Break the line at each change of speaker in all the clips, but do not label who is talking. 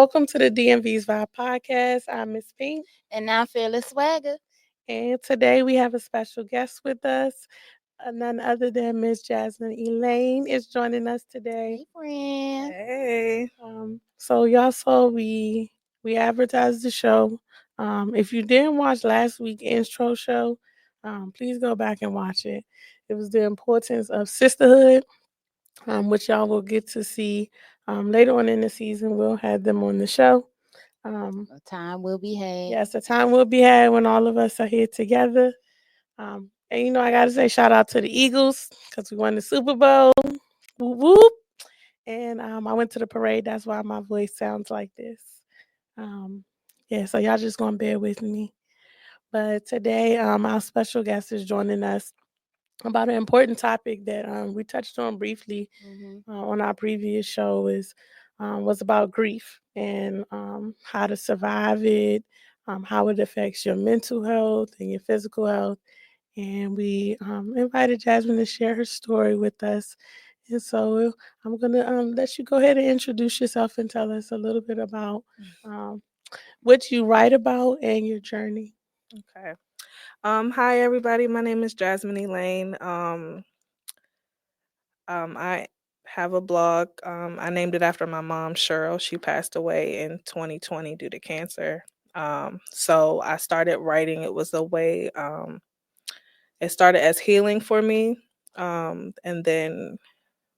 welcome to the DMV's Vibe Podcast. I'm Miss Pink,
And now Fearless Swagger.
and today we have a special guest with us. None other than Miss Jazmin Elaine is joining us today.
Hey, friend.
Hey.
So y'all saw we advertised the show. If you didn't watch last week's intro show, please go back and watch it. It was the importance of sisterhood, which y'all will get to see later on in the season. We'll have them on the show.
A time will be had.
Yes, the time will be had when all of us are here together. And I got to say shout out to the Eagles because we won the Super Bowl. Whoop, whoop. And I went to the parade. That's why my voice sounds like this. Um, yeah, so y'all just gonna bear with me. But today, our special guest is joining us about an important topic that we touched on briefly on our previous show was about grief and how to survive it, how it affects your mental health and your physical health. And we invited Jazmin to share her story with us. And so I'm gonna let you go ahead and introduce yourself and tell us a little bit about what you write about and your journey.
Okay. Hi everybody. My name is Jazmin Elaine. I have a blog. I named it after my mom, Cheryl. She passed away in 2020 due to cancer. So I started writing. It was a way. It started as healing for me. And then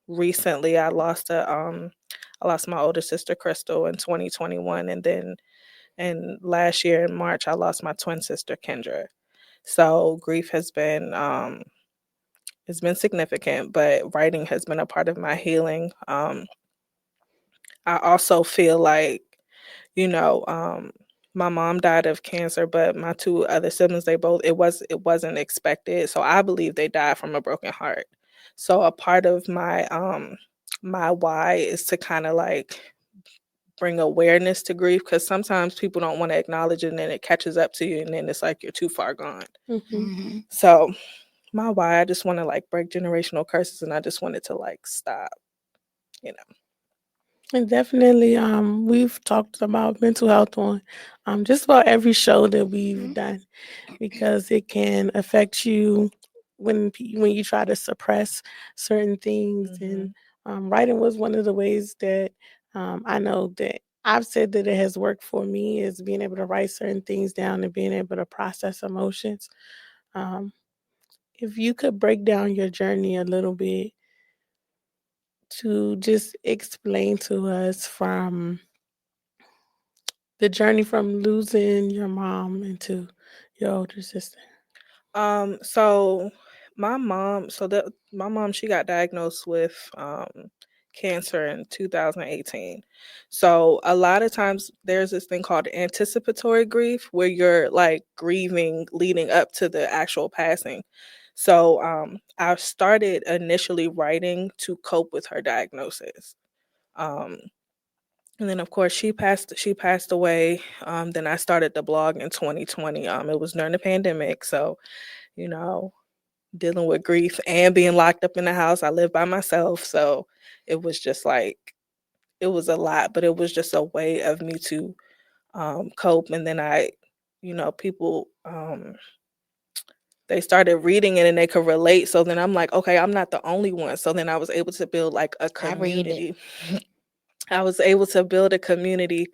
recently I lost my older sister Crystal in 2021, and then last year in March I lost my twin sister Kendra. So grief has been it's been significant, but writing has been a part of my healing. I also feel like, you know, my mom died of cancer, but my two other siblings, it wasn't expected. So I believe they died from a broken heart. So a part of my why is to kind of like bring awareness to grief, because sometimes people don't want to acknowledge it and then it catches up to you and then it's like you're too far gone. So my why, I just want to like break generational curses, and I just wanted to like stop, you know.
And definitely, we've talked about mental health on just about every show that we've done because it can affect you when you try to suppress certain things. And writing was one of the ways that I know that I've said that it has worked for me is being able to write certain things down and being able to process emotions. Um, if you could break down your journey a little bit to just explain to us from the journey from losing your mom into your older sister.
So my mom, she got diagnosed with cancer in 2018. So a lot of times there's this thing called anticipatory grief, where you're like grieving leading up to the actual passing. So I started initially writing to cope with her diagnosis. Um, and then of course she passed away. Then I started the blog in 2020. It was during the pandemic, so you know, dealing with grief and being locked up in the house. I live by myself, so it was just like it was a lot, but it was just a way of me to cope. And then people they started reading it and they could relate. So then I'm like, okay, I'm not the only one. So then I was able to build like a community. I was able to build a community.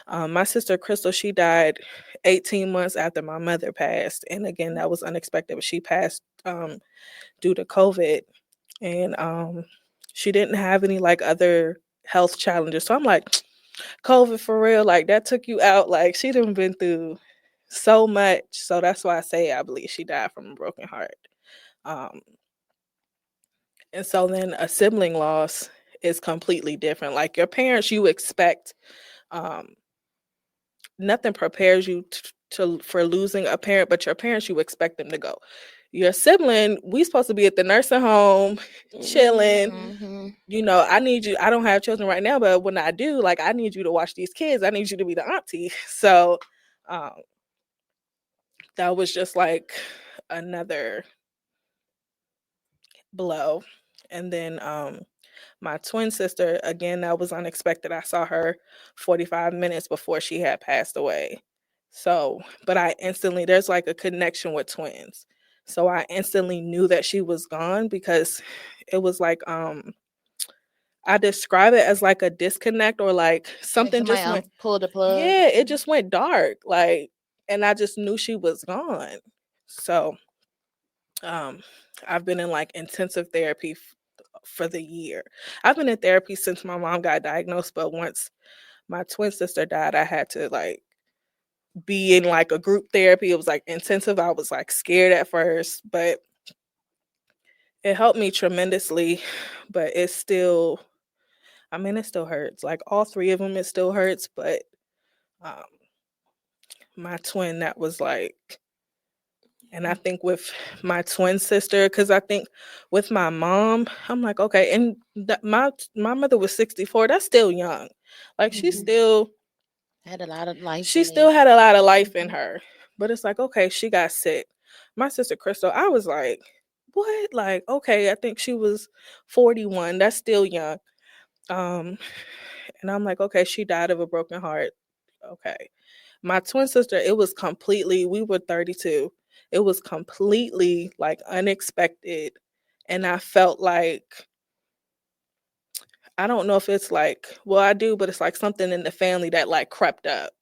My sister Crystal, she died 18 months after my mother passed, and again that was unexpected. But she passed due to COVID, and she didn't have any like other health challenges. So I'm like, COVID for real, like that took you out. Like she done been through so much. So that's why I say I believe she died from a broken heart. Um, and so then a sibling loss is completely different. Like your parents, you expect um, nothing prepares you for losing a parent, but your parents, you expect them to go. Your sibling, we supposed to be at the nursing home, chilling. I need you. I don't have children right now, but when I do, like, I need you to watch these kids. I need you to be the auntie. So, um, that was just like another blow. And then My twin sister, again, that was unexpected. I saw her 45 minutes before she had passed away. So, but I instantly, there's like a connection with twins. So I instantly knew that she was gone because it was like, I describe it as like a disconnect or like something
somebody
just went,
pulled the plug.
yeah, it just went dark. Like, and I just knew she was gone. So, I've been in like intensive therapy for the year. I've been in therapy since my mom got diagnosed, but once my twin sister died, I had to like be in like a group therapy. It was like intensive. I was like scared at first, but it helped me tremendously. But it still, I mean, it still hurts. Like all three of them, it still hurts. But um, my twin, that was like, and I think with my twin sister, because I think with my mom, I'm like, okay, and my mother was 64. That's still young. Like she still
had a lot of life.
She still had a lot of life in her. But it's like, okay, she got sick. My sister Crystal, I was like, what? Like, okay, I think she was 41. That's still young. And I'm like, okay, she died of a broken heart. Okay. My twin sister, it was completely, we were 32. It was completely like unexpected. And I felt like, I don't know if it's like, well, I do, but it's like something in the family that like crept up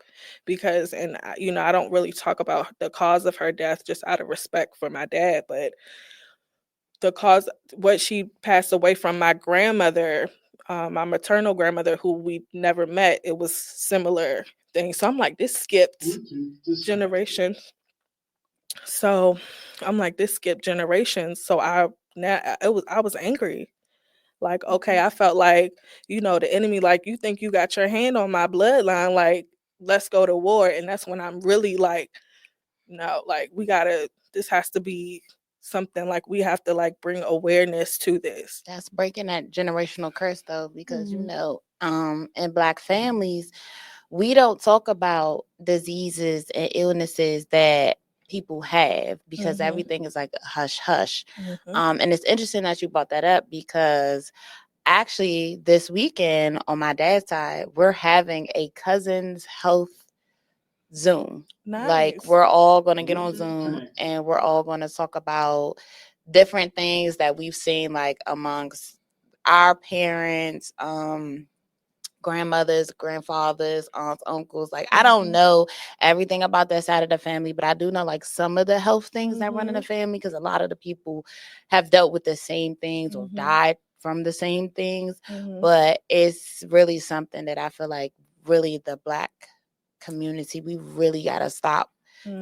because, and I don't really talk about the cause of her death just out of respect for my dad, but the cause, what she passed away from my grandmother, my maternal grandmother, who we never met, it was similar things. So I'm like, this skipped generations. So I'm like, this skipped generations. So I was angry. Like, okay, I felt like, the enemy, like, you think you got your hand on my bloodline, like, let's go to war. And that's when I'm really like, no, like, this has to be something, like, we have to, like, bring awareness to this.
That's breaking that generational curse, though, because, in Black families, we don't talk about diseases and illnesses that people have because everything is like a hush hush. And it's interesting that you brought that up because actually this weekend on my dad's side, we're having a cousin's health Zoom.
Nice.
Like we're all going to get on Zoom and we're all going to talk about different things that we've seen like amongst our parents, grandmothers, grandfathers, aunts, uncles. Like I don't know everything about that side of the family, but I do know like some of the health things that run in the family because a lot of the people have dealt with the same things or died from the same things. But it's really something that I feel like really the Black community, we really got to stop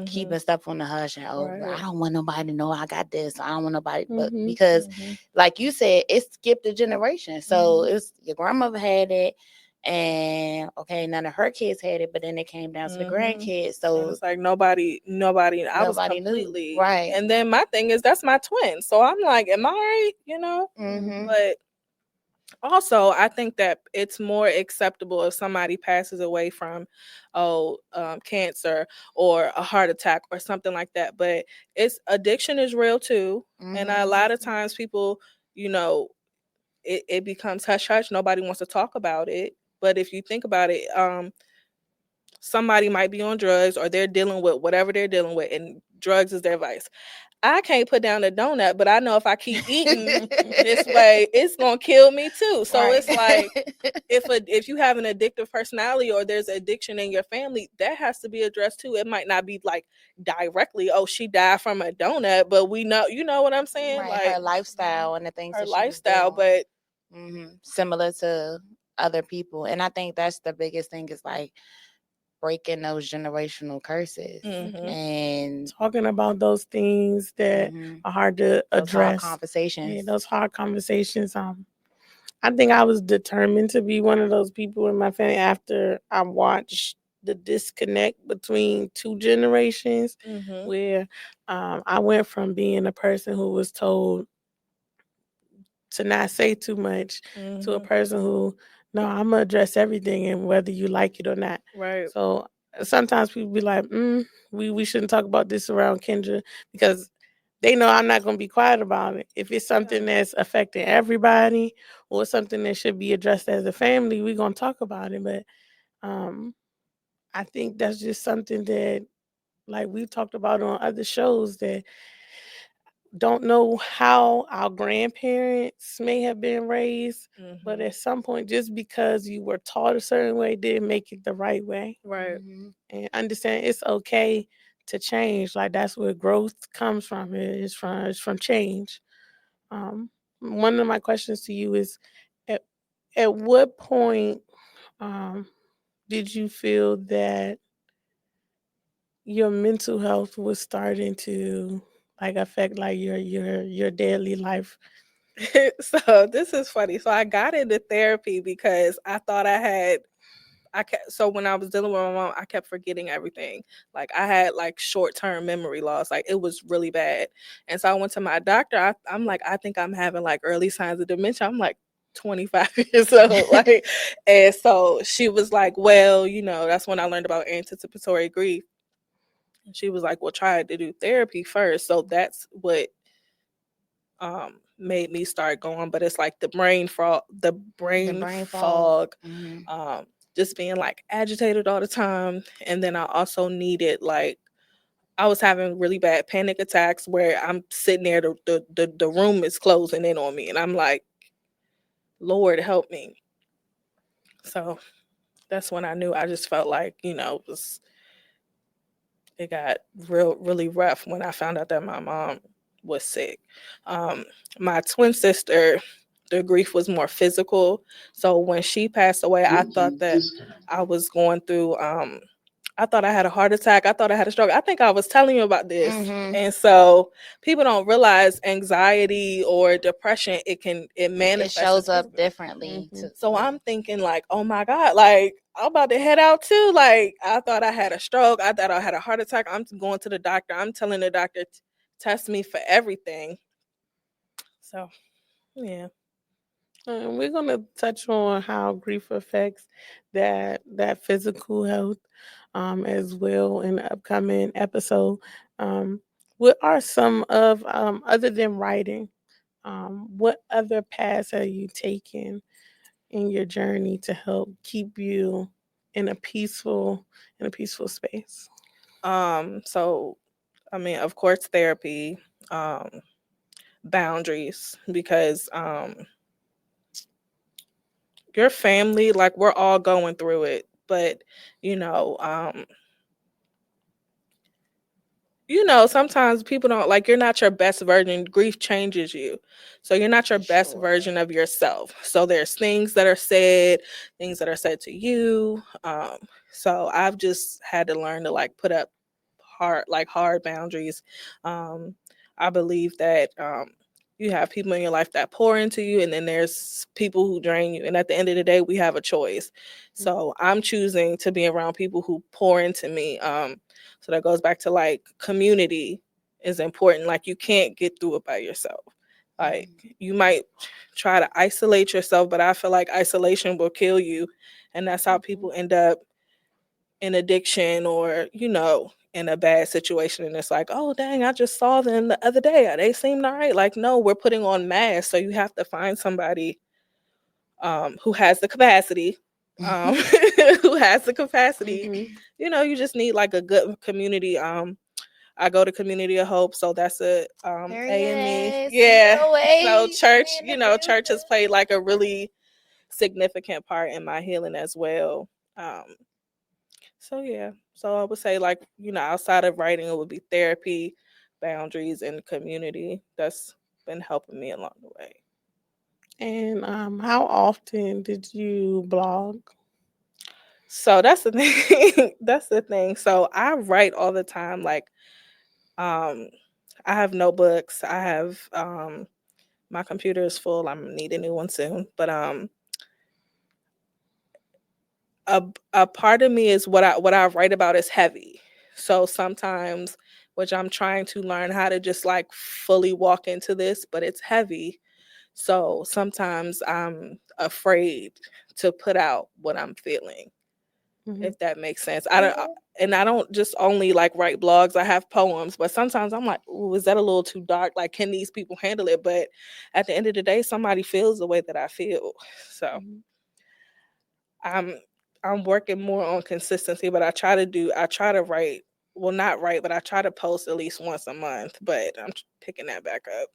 keeping stuff on the hush and I don't want nobody to know I got this. I don't want nobody, but because like you said, it skipped a generation. So it's your grandmother had it. And okay, none of her kids had it, but then it came down to the grandkids. So
it's like nobody. I was completely
knew. Right.
And then my thing is that's my twin, so I'm like, am I right? But also, I think that it's more acceptable if somebody passes away from, cancer or a heart attack or something like that. But addiction is real too, and a lot of times people, it becomes hush hush. Nobody wants to talk about it. But if you think about it, somebody might be on drugs or they're dealing with whatever they're dealing with, and drugs is their vice. I can't put down a donut, but I know if I keep eating this way, it's gonna kill me too. So it's like if you have an addictive personality or there's addiction in your family, that has to be addressed too. It might not be like directly, oh, she died from a donut, but we know, you know what I'm saying?
Right,
like
her lifestyle and the things
her
that
lifestyle, but
similar to other people. And I think that's the biggest thing is like breaking those generational curses and
talking about those things that are hard to address.
Those hard conversations.
Yeah, those hard conversations. I think I was determined to be one of those people in my family after I watched the disconnect between two generations, where I went from being a person who was told to not say too much to a person who, no, I'm gonna address everything and whether you like it or not.
Right.
So sometimes people be like, we shouldn't talk about this around Kendra because they know I'm not going to be quiet about it. If it's something that's affecting everybody or something that should be addressed as a family, we're going to talk about it. But um, I think that's just something that, like we talked about on other shows, that don't know how our grandparents may have been raised, but at some point, just because you were taught a certain way didn't make it the right way.
Right.
And understand it's okay to change. Like that's where growth comes from. It's from change. Um, One of my questions to you is, at at what point um, did you feel that your mental health was starting to like affect like your daily life?
So this is funny. So I got into therapy because I thought so when I was dealing with my mom, I kept forgetting everything. Like I had like short-term memory loss. Like it was really bad. And so I went to my doctor. I'm like, I think I'm having like early signs of dementia. I'm like 25 years old. Like, and so she was like, well, that's when I learned about anticipatory grief. And she was like, well, try to do therapy first. So that's what made me start going. But it's like the brain fog, just being like agitated all the time. And then I also needed, like, I was having really bad panic attacks where I'm sitting there, the room is closing in on me and I'm like, Lord help me. So that's when I knew. I just felt like it got really rough when I found out that my mom was sick. My twin sister, the grief was more physical. So when she passed away, I thought that I was going through I thought I had a heart attack. I thought I had a stroke. I think I was telling you about this. And so people don't realize anxiety or depression, it manifests.
It shows up differently.
So I'm thinking like, oh my God, like I'm about to head out too. Like I thought I had a stroke. I thought I had a heart attack. I'm going to the doctor. I'm telling the doctor, test me for everything. So, yeah.
We're gonna touch on how grief affects that physical health as well in the upcoming episode. What are some of other than writing? What other paths have you taken in your journey to help keep you in a peaceful space?
So I mean, of course, therapy, boundaries, because your family, like we're all going through it, but you know, um, sometimes people don't, like, you're not your best version. Grief changes you. So you're not your best version of yourself. So there's things that are said, to you. So I've just had to learn to like put up hard boundaries. Um, I believe that you have people in your life that pour into you, and then there's people who drain you. And at the end of the day, we have a choice. So I'm choosing to be around people who pour into me. So that goes back to like community is important. Like you can't get through it by yourself. Like you might try to isolate yourself, but I feel like isolation will kill you. And that's how people end up in addiction or, in a bad situation. And it's like, oh, dang, I just saw them the other day. They seemed all right. Like, no, we're putting on masks. So you have to find somebody who has the capacity. Who has the capacity. You just need like a good community. I go to Community of Hope, so that's a AME. Yeah. So church has played like a really significant part in my healing as well. So yeah. So I would say like, outside of writing, it would be therapy, boundaries, and community. That's been helping me along the way.
And how often did you blog?
So that's the thing. That's the thing. So I write all the time. Like, I have notebooks. I have my computer is full. I'm gonna need a new one soon. But a part of me is what I write about is heavy. So sometimes, which I'm trying to learn how to just like fully walk into this, but it's heavy. So sometimes I'm afraid to put out what I'm feeling. if that makes sense. I don't just only like write blogs. I have poems, but sometimes I'm like, ooh, is that a little too dark? Like, can these people handle it? But at the end of the day, somebody feels the way that I feel. So I'm working more on consistency, but I try to write, well, not write, but I try to post at least once a month, but I'm picking that back up.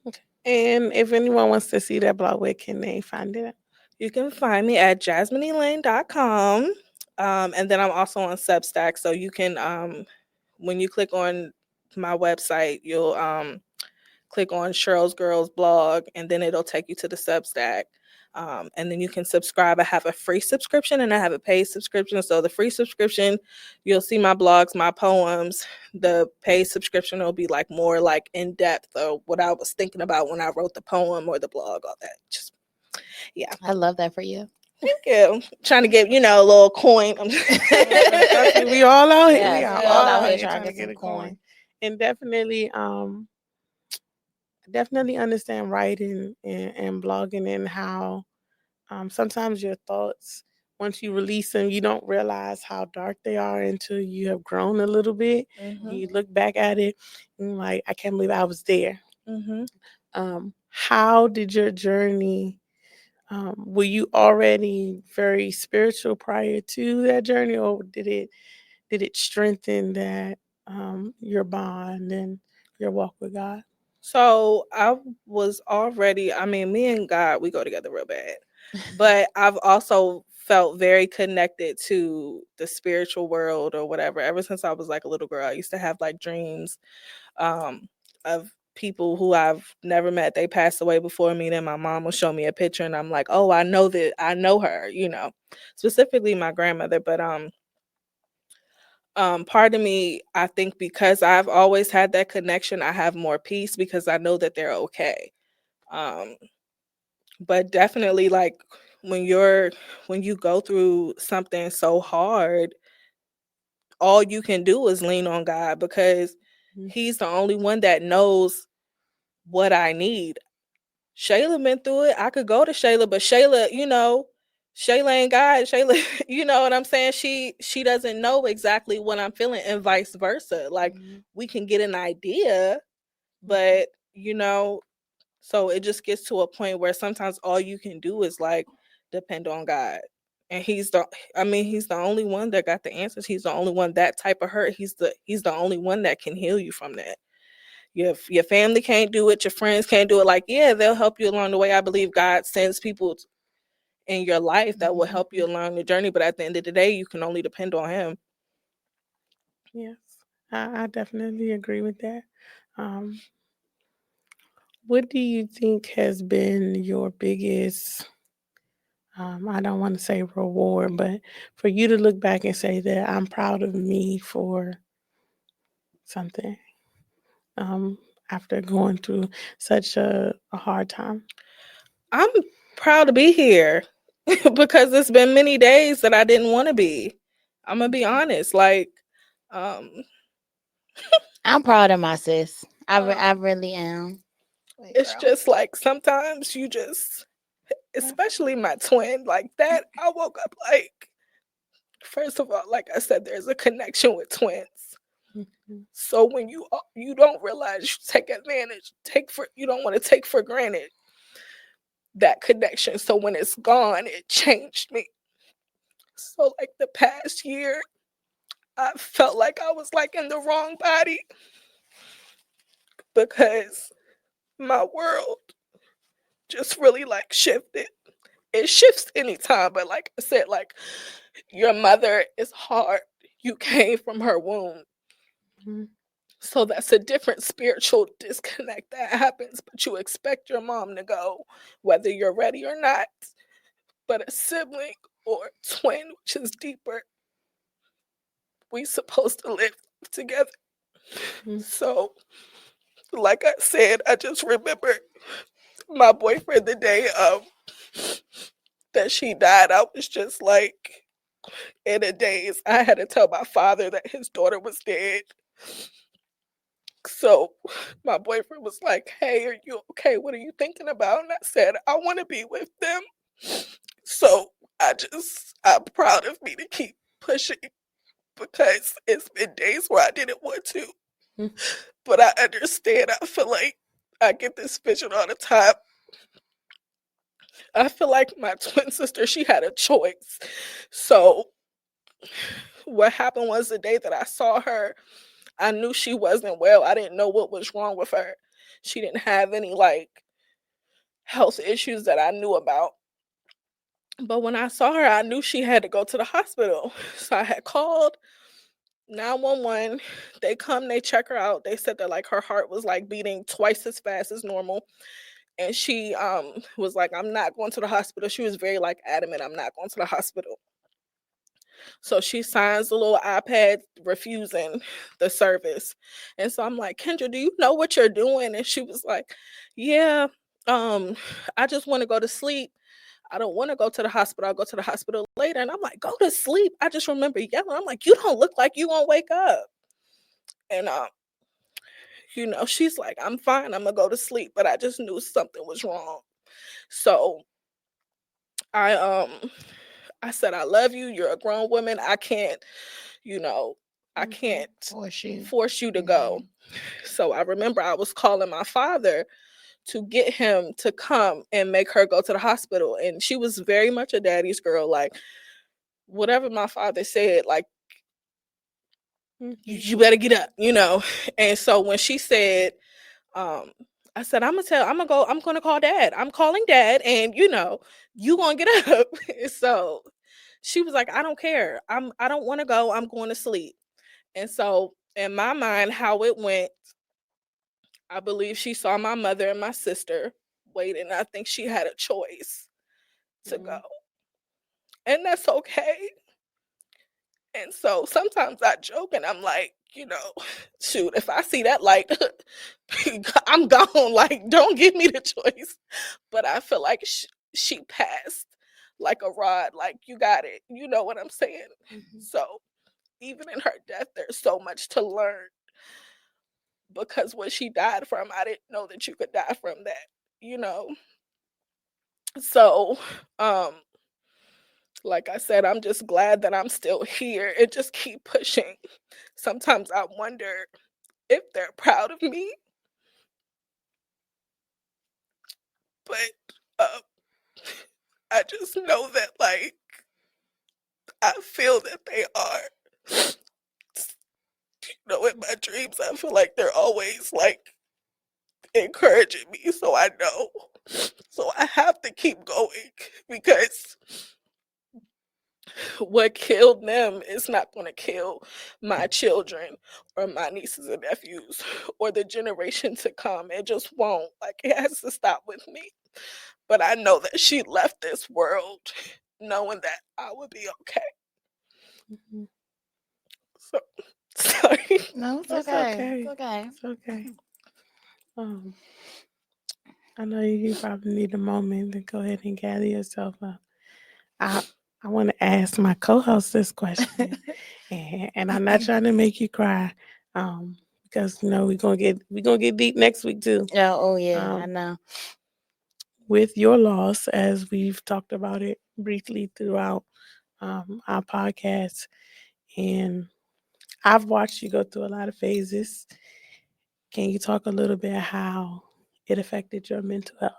Okay. And if anyone wants to see that blog, where can they find it?
You can find me at jazminelaine.com. And then I'm also on Substack. So you can, when you click on my website, you'll click on Cheryl's Girls blog, and then it'll take you to the Substack. And then you can subscribe. I have a free subscription and I have a paid subscription. So the free subscription, you'll see my blogs, my poems. The paid subscription will be like more like in depth of what I was thinking about when I wrote the poem or the blog, all that. Just yeah.
I love that for you.
Thank you. Trying to get, a little coin.
We all out here.
Yes,
we are
all
all
out here
trying to get
some
a coin.
coin.
And definitely understand writing and blogging and how sometimes your thoughts, once you release them, you don't realize how dark they are until you have grown a little bit. You look back at it and like, I can't believe I was there. How did your journey, were you already very spiritual prior to that journey, or did it strengthen that your bond and your walk with God?
So I was already, me and God, we go together real bad. But I've also felt very connected to the spiritual world or whatever. Ever since I was like a little girl, I used to have like dreams of people who I've never met. They passed away before me. Then my mom will show me a picture and I'm like, oh, I know her, specifically my grandmother. But part of me, I think because I've always had that connection, I have more peace because I know that they're okay. But definitely, like when you go through something so hard, all you can do is lean on God because he's the only one that knows what I need. Shayla been through it. I could go to Shayla, but Shayla, Shayla ain't God. Shayla, you know what I'm saying? She doesn't know exactly what I'm feeling, and vice versa. Like we can get an idea, but so it just gets to a point where sometimes all you can do is like depend on God. And he's the only one that got the answers. He's the only one that type of hurt. He's the only one that can heal you from that. Your family can't do it, your friends can't do it. Like, yeah, they'll help you along the way. I believe God sends people in your life that will help you along the journey, but at the end of the day, you can only depend on him.
Yes, I definitely agree with that. What do you think has been your biggest, I don't want to say reward, but for you to look back and say that I'm proud of me for something after going through such a hard time?
I'm proud to be here because it's been many days that I didn't want to be. I'm going to be honest. Like,
I'm proud of my sis. I really am.
It's just like sometimes you just, especially my twin, like that. I woke up like, first of all, like I said, there's a connection with twins. So when you don't realize, you take advantage, you don't want to take for granted that connection. So when it's gone, it changed me. So like the past year, I felt like I was like in the wrong body because my world just really like shifted. It shifts anytime, but like I said, like your mother is hard. You came from her womb. So that's a different spiritual disconnect that happens, but you expect your mom to go, whether you're ready or not. But a sibling or twin, which is deeper, we supposed to live together. So, like I said, I just remember my boyfriend the day that she died. I was just like in a daze. I had to tell my father that his daughter was dead. So my boyfriend was like, hey, are you okay? What are you thinking about? And I said, I want to be with them. So I'm proud of me to keep pushing because it's been days where I didn't want to.
Mm.
But I understand. I feel like I get this vision all the time. I feel like my twin sister, she had a choice. So what happened was the day that I saw her, I knew she wasn't well. I didn't know what was wrong with her. She didn't have any like health issues that I knew about. But when I saw her, I knew she had to go to the hospital. So I had called 911. They come, they check her out. They said that like her heart was like beating twice as fast as normal. And she was like, I'm not going to the hospital. She was very like adamant, I'm not going to the hospital. So she signs the little iPad refusing the service. And so I'm like, Kendra, do you know what you're doing? And she was like, yeah, I just want to go to sleep. I don't want to go to the hospital. I'll go to the hospital later. And I'm like, go to sleep. I just remember yelling. I'm like, you don't look like you won't wake up. And she's like, I'm fine. I'm gonna go to sleep. But I just knew something was wrong. So I said, I love you. You're a grown woman. I can't, I can't force you to go. So I remember I was calling my father to get him to come and make her go to the hospital. And she was very much a daddy's girl. Like, whatever my father said, like, you better get up, And so when she said, I said, I'm gonna call dad. I'm calling dad, and you gonna get up. So she was like, I don't care. I don't want to go. I'm going to sleep. And so in my mind, how it went, I believe she saw my mother and my sister waiting. I think she had a choice to go. And that's okay. And so sometimes I joke and I'm like, shoot, if I see that light, I'm gone. Like, don't give me the choice. But I feel like she passed like a rod. Like, you got it. You know what I'm saying? So even in her death, there's so much to learn. Because what she died from, I didn't know that you could die from that, So, like I said, I'm just glad that I'm still here and just keep pushing. Sometimes I wonder if they're proud of me. But I just know that, like, I feel that they are. In my dreams, I feel like they're always, like, encouraging me, so I know. So I have to keep going because what killed them is not going to kill my children or my nieces and nephews or the generation to come. It just won't. Like, it has to stop with me. But I know that she left this world knowing that I would be okay. So, sorry.
No, it's
That's
okay.
okay.
It's okay.
It's okay. I know you probably need a moment to go ahead and gather yourself up. I want to ask my co-host this question, and I'm not trying to make you cry, because we're gonna get deep next week too.
Oh yeah, I know.
With your loss, as we've talked about it briefly throughout our podcast, and I've watched you go through a lot of phases. Can you talk a little bit how it affected your mental health?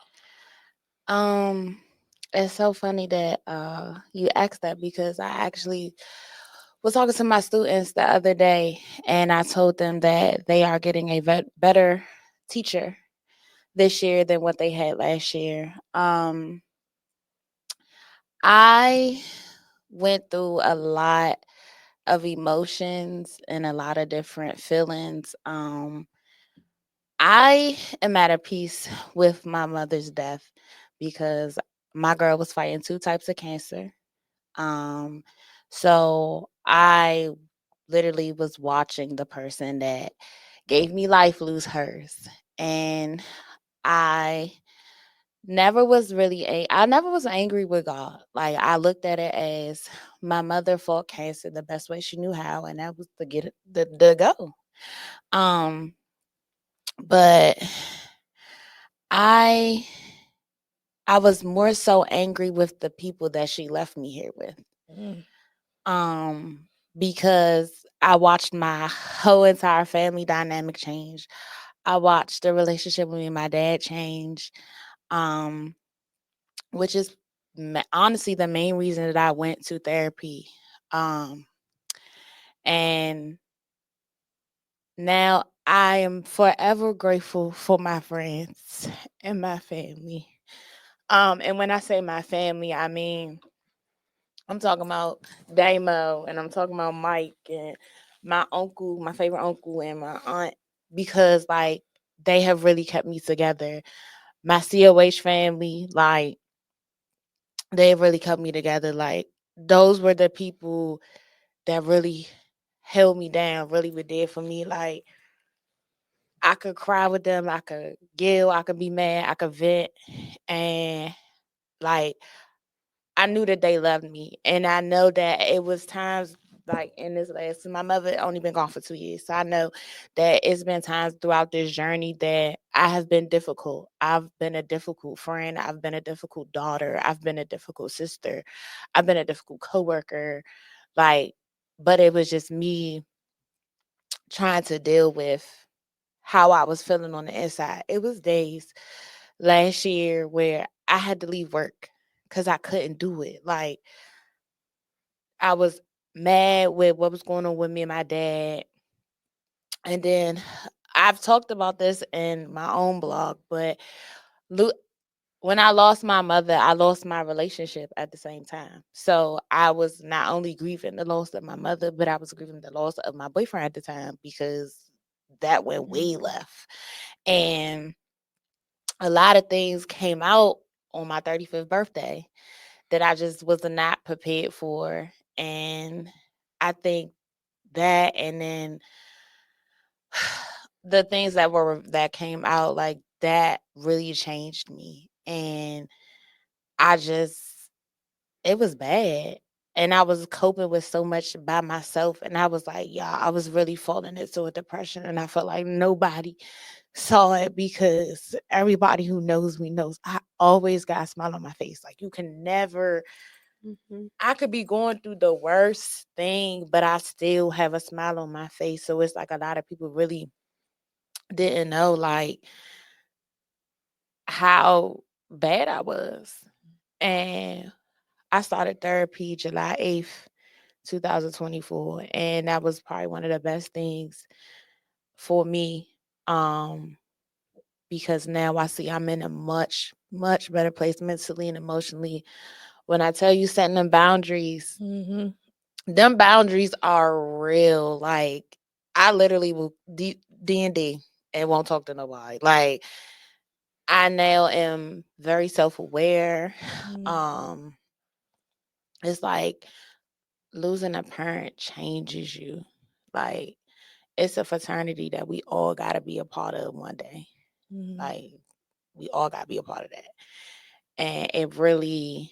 It's so funny that you asked that because I actually was talking to my students the other day, and I told them that they are getting a better teacher this year than what they had last year. I went through a lot of emotions and a lot of different feelings. I am at peace with my mother's death because my girl was fighting 2 types of cancer. So I literally was watching the person that gave me life lose hers. And I never was I never was angry with God. Like, I looked at it as my mother fought cancer the best way she knew how, and that was to get it to go. But I was more so angry with the people that she left me here with. Because I watched my whole entire family dynamic change. I watched the relationship with me and my dad change, um, which is honestly the main reason that I went to therapy. Um, and now I am forever grateful for my friends and my family. And when I say my family, I mean I'm talking about Damo, and I'm talking about Mike and my uncle, my favorite uncle, and my aunt, because like they have really kept me together. My COH family, like they've really kept me together. Like those were the people that really held me down, really were there for me. Like I could cry with them, I could yell, I could be mad, I could vent, and like I knew that they loved me, and I know that it was times like in this last. My mother only been gone for 2 years, so I know that it's been times throughout this journey that I have been difficult. I've been a difficult friend. I've been a difficult daughter. I've been a difficult sister. I've been a difficult coworker. Like, but it was just me trying to deal with how I was feeling on the inside. It was days last year where I had to leave work because I couldn't do it. Like I was mad with what was going on with me and my dad. And then I've talked about this in my own blog, but when I lost my mother, I lost my relationship at the same time. So I was not only grieving the loss of my mother, but I was grieving the loss of my boyfriend at the time because that went way left. And a lot of things came out on my 35th birthday that I just was not prepared for. And I think that, and then the things that came out, like that really changed me. And I just, it was bad. And I was coping with so much by myself. And I was like, yeah, I was really falling into a depression. And I felt like nobody saw it because everybody who knows me knows I always got a smile on my face. Like you can never, I could be going through the worst thing, but I still have a smile on my face. So it's like a lot of people really didn't know like how bad I was. And I started therapy July 8th, 2024. And that was probably one of the best things for me. Because now I see I'm in a much, much better place mentally and emotionally. When I tell you setting them boundaries, them boundaries are real. Like I literally will D&D and won't talk to nobody. Like I now am very self-aware. It's like losing a parent changes you. Like it's a fraternity that we all got to be a part of one day. Like we all got to be a part of that. And it really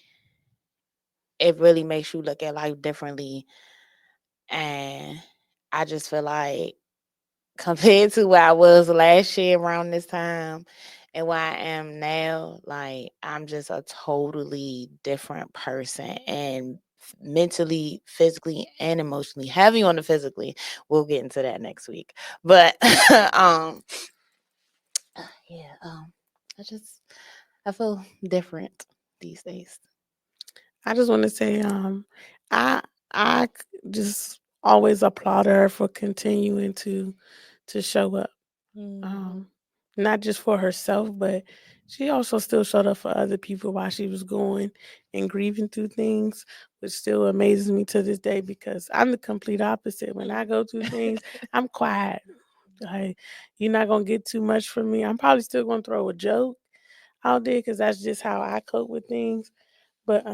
makes you look at life differently. And I just feel like compared to where I was last year around this time and where I am now, like I'm just a totally different person, and mentally, physically, and emotionally. Heavy on the physically. We'll get into that next week. But yeah, I feel different these days.
I just want to say, I just always applaud her for continuing to show up, not just for herself, but she also still showed up for other people while she was going and grieving through things, which still amazes me to this day because I'm the complete opposite. When I go through things, I'm quiet. Like you're not gonna get too much from me. I'm probably still gonna throw a joke out there because that's just how I cope with things. But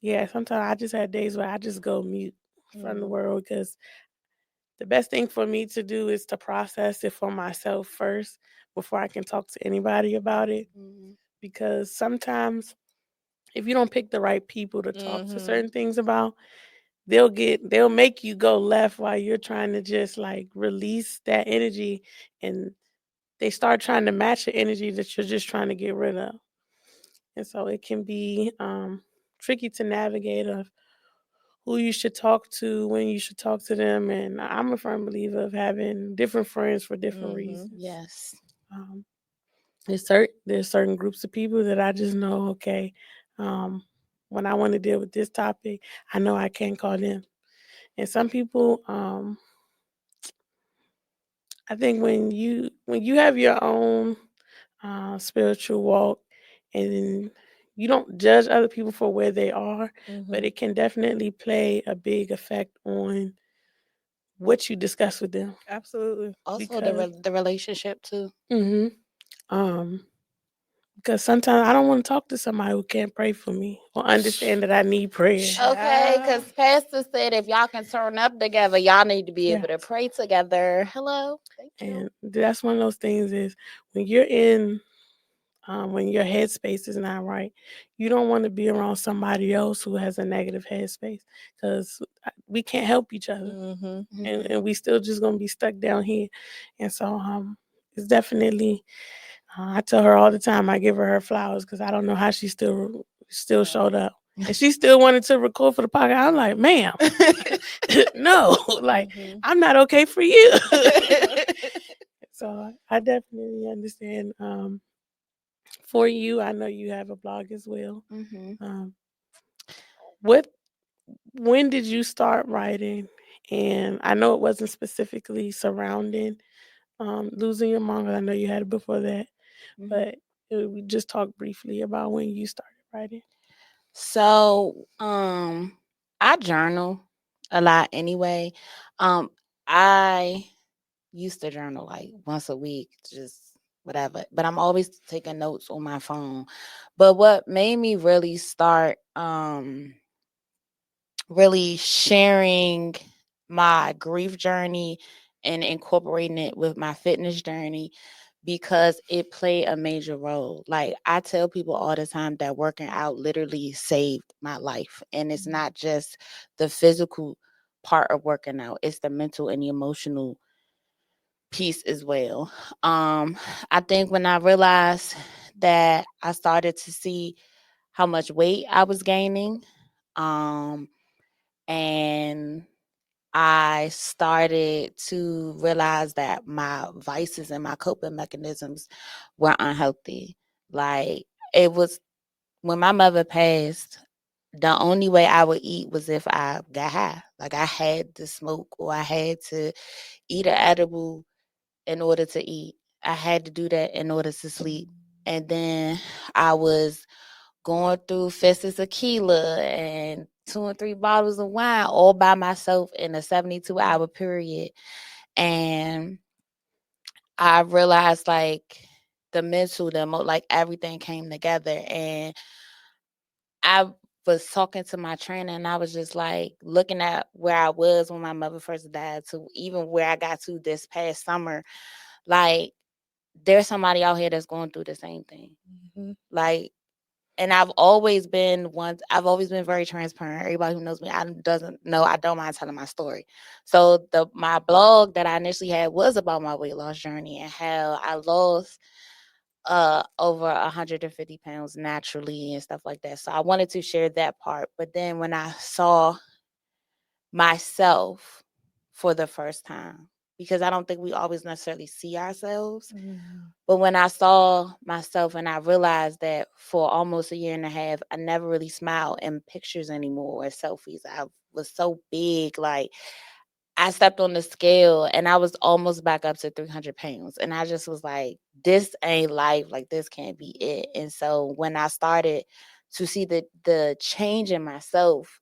yeah, sometimes I just had days where I just go mute from the world because the best thing for me to do is to process it for myself first before I can talk to anybody about it. Because sometimes if you don't pick the right people to talk to certain things about, they'll make you go left while you're trying to just like release that energy, and they start trying to match the energy that you're just trying to get rid of. And so it can be tricky to navigate of who you should talk to, when you should talk to them, and I'm a firm believer of having different friends for different reasons.
Yes.
There's certain groups of people that I just know, okay, when I want to deal with this topic, I know I can't call them. And some people, I think when you have your own spiritual walk, and you don't judge other people for where they are, but it can definitely play a big effect on what you discuss with them.
Absolutely.
Also,
Because
the relationship too.
um because sometimes I don't want to talk to somebody who can't pray for me or understand that I need prayer.
Okay, because Pastor said if y'all can turn up together, y'all need to be able to
Yes.
pray together. Hello. Thank you.
And that's one of those things is when you're in when your headspace is not right, you don't want to be around somebody else who has a negative headspace, because we can't help each other, and we still just gonna be stuck down here. And so it's definitely I tell her all the time, I give her flowers, because I don't know how she still showed up. And she still wanted to record for the podcast. I'm like, ma'am, no, like I'm not okay for you. So I definitely understand. For you, I know you have a blog as well. What When did you start writing? And I know it wasn't specifically surrounding losing your mom, 'cause I know you had it before that, but we just talked briefly about when you started writing.
So, I journal a lot anyway. I used to journal like once a week, just whatever. But I'm always taking notes on my phone. But what made me really start really sharing my grief journey and incorporating it with my fitness journey, because it played a major role. Like, I tell people all the time that working out literally saved my life. And it's not just the physical part of working out, it's the mental and the emotional piece as well. I think when I realized that I started to see how much weight I was gaining, and I started to realize that my vices and my coping mechanisms were unhealthy. Like, it was when my mother passed, the only way I would eat was if I got high. Like, I had to smoke, or I had to eat an edible in order to eat. I had to do that in order to sleep. And then I was going through fists of tequila and 2 and 3 bottles of wine all by myself in a 72-hour period. And I realized, like, the mental, like, everything came together. And I was talking to my trainer, and I was just like looking at where I was when my mother first died to even where I got to this past summer. Like, there's somebody out here that's going through the same thing. Like, and I've always been very transparent. Everybody who knows me, doesn't know, I don't mind telling my story. So my blog that I initially had was about my weight loss journey and how I lost over 150 pounds naturally and stuff like that. So I wanted to share that part. But then when I saw myself for the first time, because I don't think we always necessarily see ourselves. But when I saw myself and I realized that for almost a year and a half, I never really smiled in pictures anymore or selfies. I was so big. Like, I stepped on the scale and I was almost back up to 300 pounds. And I just was like, this ain't life. Like, this can't be it. And so when I started to see the change in myself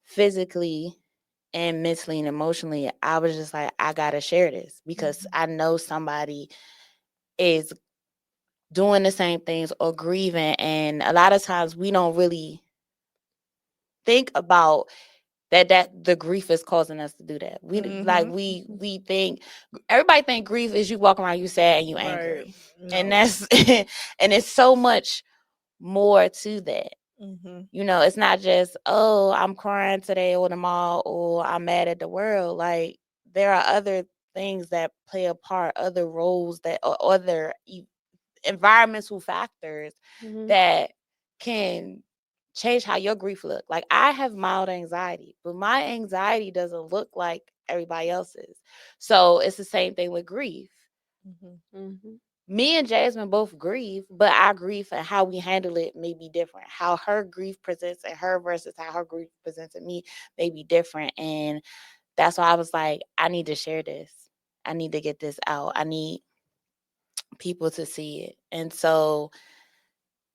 physically and mentally and emotionally, I was just like, I gotta share this, because I know somebody is doing the same things or grieving. And a lot of times we don't really think about that the grief is causing us to do that. We think, everybody think grief is you walk around, you sad and you angry. Right. No. And that's and it's so much more to that. You know, it's not just, oh, I'm crying today or tomorrow, or I'm mad at the world. Like, there are other things that play a part, other roles that, or other environmental factors that can change how your grief look. Like I have mild anxiety, but my anxiety doesn't look like everybody else's. So it's the same thing with grief. Me and Jazmin both grieve, but our grief and how we handle it may be different. How her grief presents at her versus how her grief presents at me may be different. And that's why I was like, I need to share this. I need to get this out. I need people to see it. And so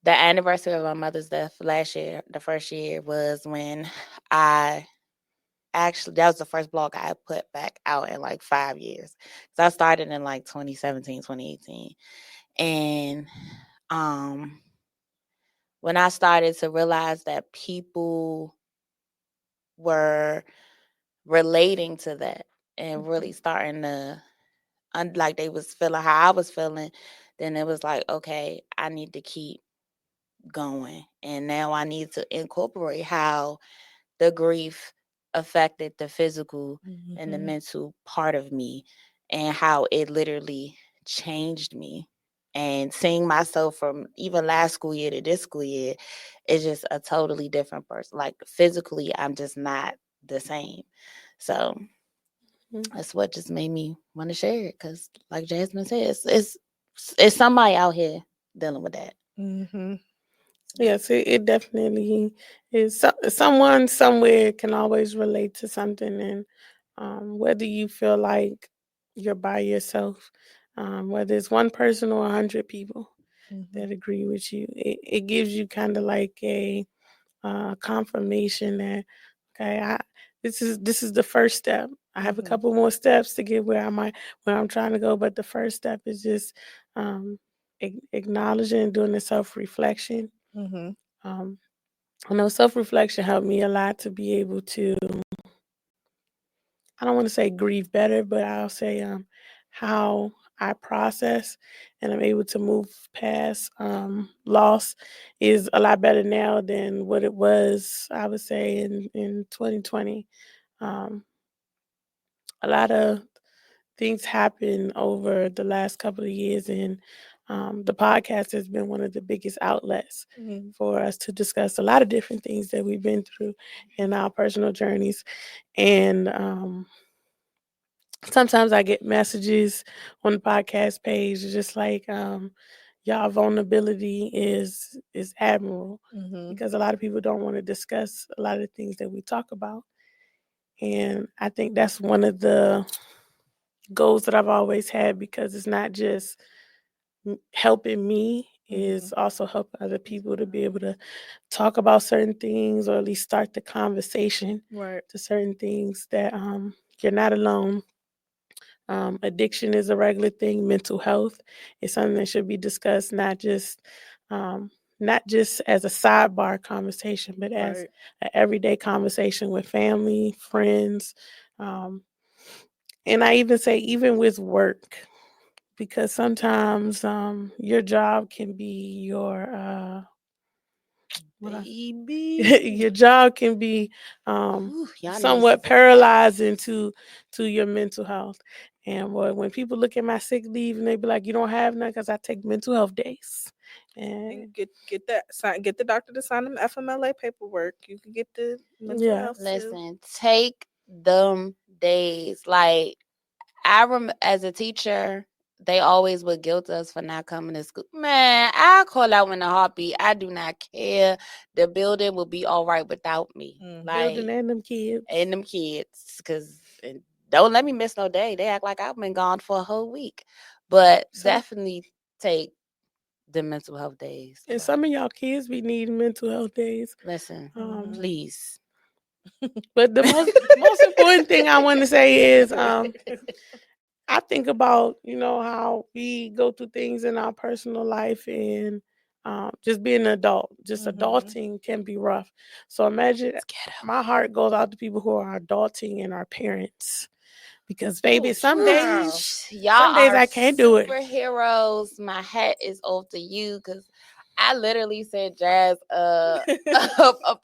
the anniversary of my mother's death last year, the first year, was when I actually, that was the first blog I put back out in like 5 years. So I started in like 2017, 2018. And when I started to realize that people were relating to that and really starting to, like they was feeling how I was feeling, then it was like, okay, I need to keep going. And now I need to incorporate how the grief affected the physical and the mental part of me and how it literally changed me. And seeing myself from even last school year to this school year is just a totally different person. Like physically, I'm just not the same. So that's what just made me want to share it. Because like Jazmin says, it's somebody out here dealing with that.
Yes, it definitely is. Someone somewhere can always relate to something, and whether you feel like you're by yourself, whether it's one person or 100 people that agree with you, it gives you kind of like a confirmation that okay, this is the first step. I have a couple more steps to get where I'm trying to go, but the first step is just acknowledging and doing the self reflection. I know self reflection helped me a lot to be able to, I don't want to say grieve better, but I'll say how I process and I'm able to move past loss is a lot better now than what it was, I would say, in 2020. Um, a lot of things happen over the last couple of years, and the podcast has been one of the biggest outlets for us to discuss a lot of different things that we've been through in our personal journeys. And sometimes I get messages on the podcast page, just like y'all vulnerability is admirable because a lot of people don't want to discuss a lot of the things that we talk about. And I think that's one of the goals that I've always had because it's not just helping me, is also helping other people to be able to talk about certain things or at least start the conversation to certain things that you're not alone. Addiction is a regular thing. Mental health is something that should be discussed, not just as a sidebar conversation, but as an everyday conversation with family, friends, and I even say even with work, because sometimes your job can be your your job can be somewhat paralyzing to your mental health. And when people look at my sick leave and they be like, "You don't have none," because I take mental health days. And
get the doctor to sign them FMLA paperwork. You can get the mental health.
Listen, take them days. Like as a teacher, they always would guilt us for not coming to school. Man, I'll call out in a heartbeat. I do not care. The building will be all right without me. Like,
building and them kids.
Because don't let me miss no day. They act like I've been gone for a whole week. But definitely take the mental health days.
And some of y'all kids be needing mental health days.
Listen, please.
But the most important thing I want to say is I think about, how we go through things in our personal life and just being an adult. Just adulting can be rough. So imagine my heart goes out to people who are adulting and our parents. Because baby, some days I can't do it.
Superheroes, my hat is off to you because I literally sent Jazz a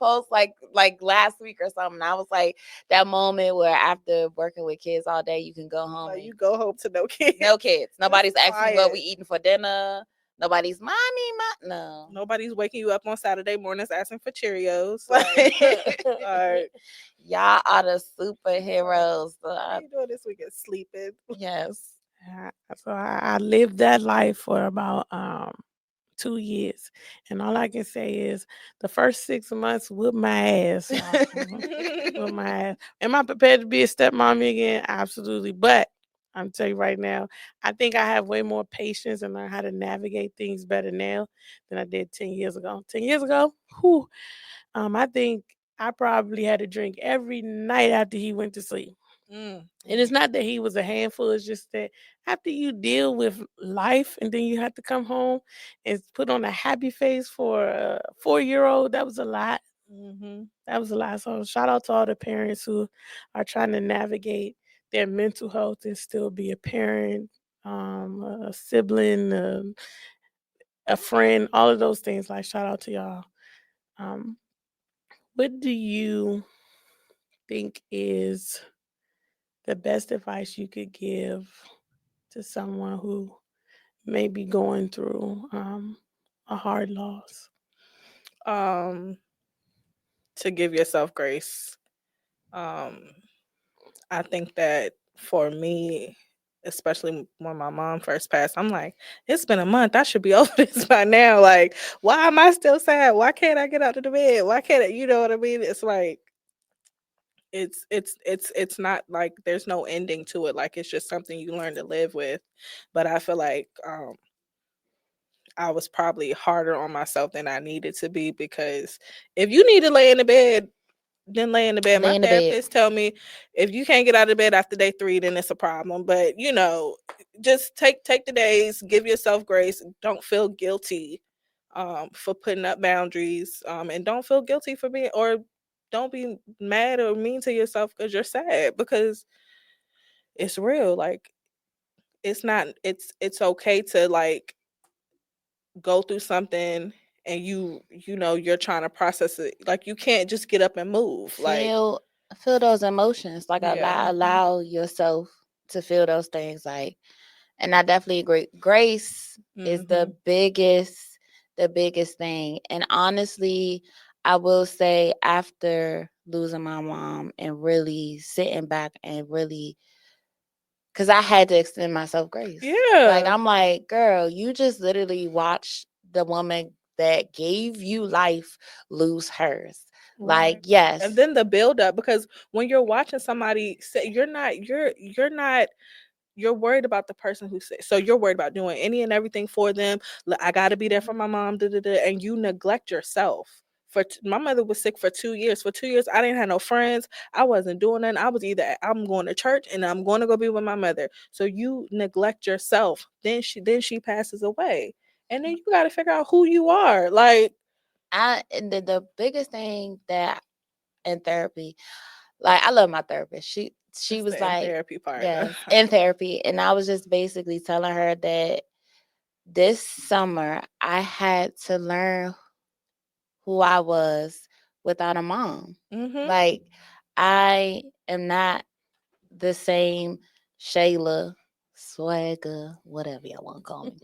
post like last week or something. I was like, that moment where after working with kids all day, you can go home.
You go home to no kids.
No kids. Nobody's asking what we eating for dinner. Nobody's no.
Nobody's waking you up on Saturday mornings asking for Cheerios. Like,
y'all are the superheroes.
What are you doing this weekend? Sleeping.
Yes.
So I lived that life for about 2 years, and all I can say is the first 6 months whooped my ass, y'all. Whooped my ass. Am I prepared to be a stepmommy again? Absolutely, but I'm telling you right now, I think I have way more patience and learn how to navigate things better now than I did 10 years ago. 10 years ago, whew, I think I probably had to drink every night after he went to sleep. And it's not that he was a handful, it's just that after you deal with life and then you have to come home and put on a happy face for a 4-year-old, that was a lot. That was a lot. So shout out to all the parents who are trying to navigate their mental health and still be a parent, a sibling, a friend, all of those things. Like, shout out to y'all. What do you think is the best advice you could give to someone who may be going through a hard loss?
To give yourself grace. I think that for me, especially when my mom first passed, I'm like, it's been a month. I should be over this by now. Like, why am I still sad? Why can't I get out of the bed? Why can't I, you know what I mean? It's like it's not like there's no ending to it. Like, it's just something you learn to live with. But I feel like I was probably harder on myself than I needed to be, because if you need to lay in the bed, then lay in the bed. My therapist tell me if you can't get out of bed after day 3, then it's a problem. But just take the days, give yourself grace. Don't feel guilty for putting up boundaries, and don't feel guilty for being, or don't be mad or mean to yourself because you're sad, because it's real. Like, it's not, it's okay to like go through something, and you're trying to process it. Like, you can't just get up and move. Like,
feel those emotions. Like,
yeah.
allow yourself to feel those things. Like, and I definitely agree. Grace is the biggest thing. And honestly, I will say, after losing my mom and really sitting back and really, because I had to extend myself grace.
Yeah.
Like, I'm like, girl, you just literally watched the woman that gave you life lose hers.
Right.
Like, yes.
And then the build up, because when you're watching somebody say, you're worried about the person who said, so you're worried about doing any and everything for them. I got to be there for my mom, and you neglect yourself. My mother was sick for 2 years. For 2 years, I didn't have no friends. I wasn't doing nothing. I was either I'm going to church and I'm going to go be with my mother. So you neglect yourself. Then she passes away, and then you got to figure out who you are. Like,
the biggest thing that in therapy, like, I love my therapist. She was like,
therapy part.
Yes, in therapy. And I was just basically telling her that this summer I had to learn who I was without a mom. Like, I am not the same Shayla, Swagger, whatever y'all want to call me.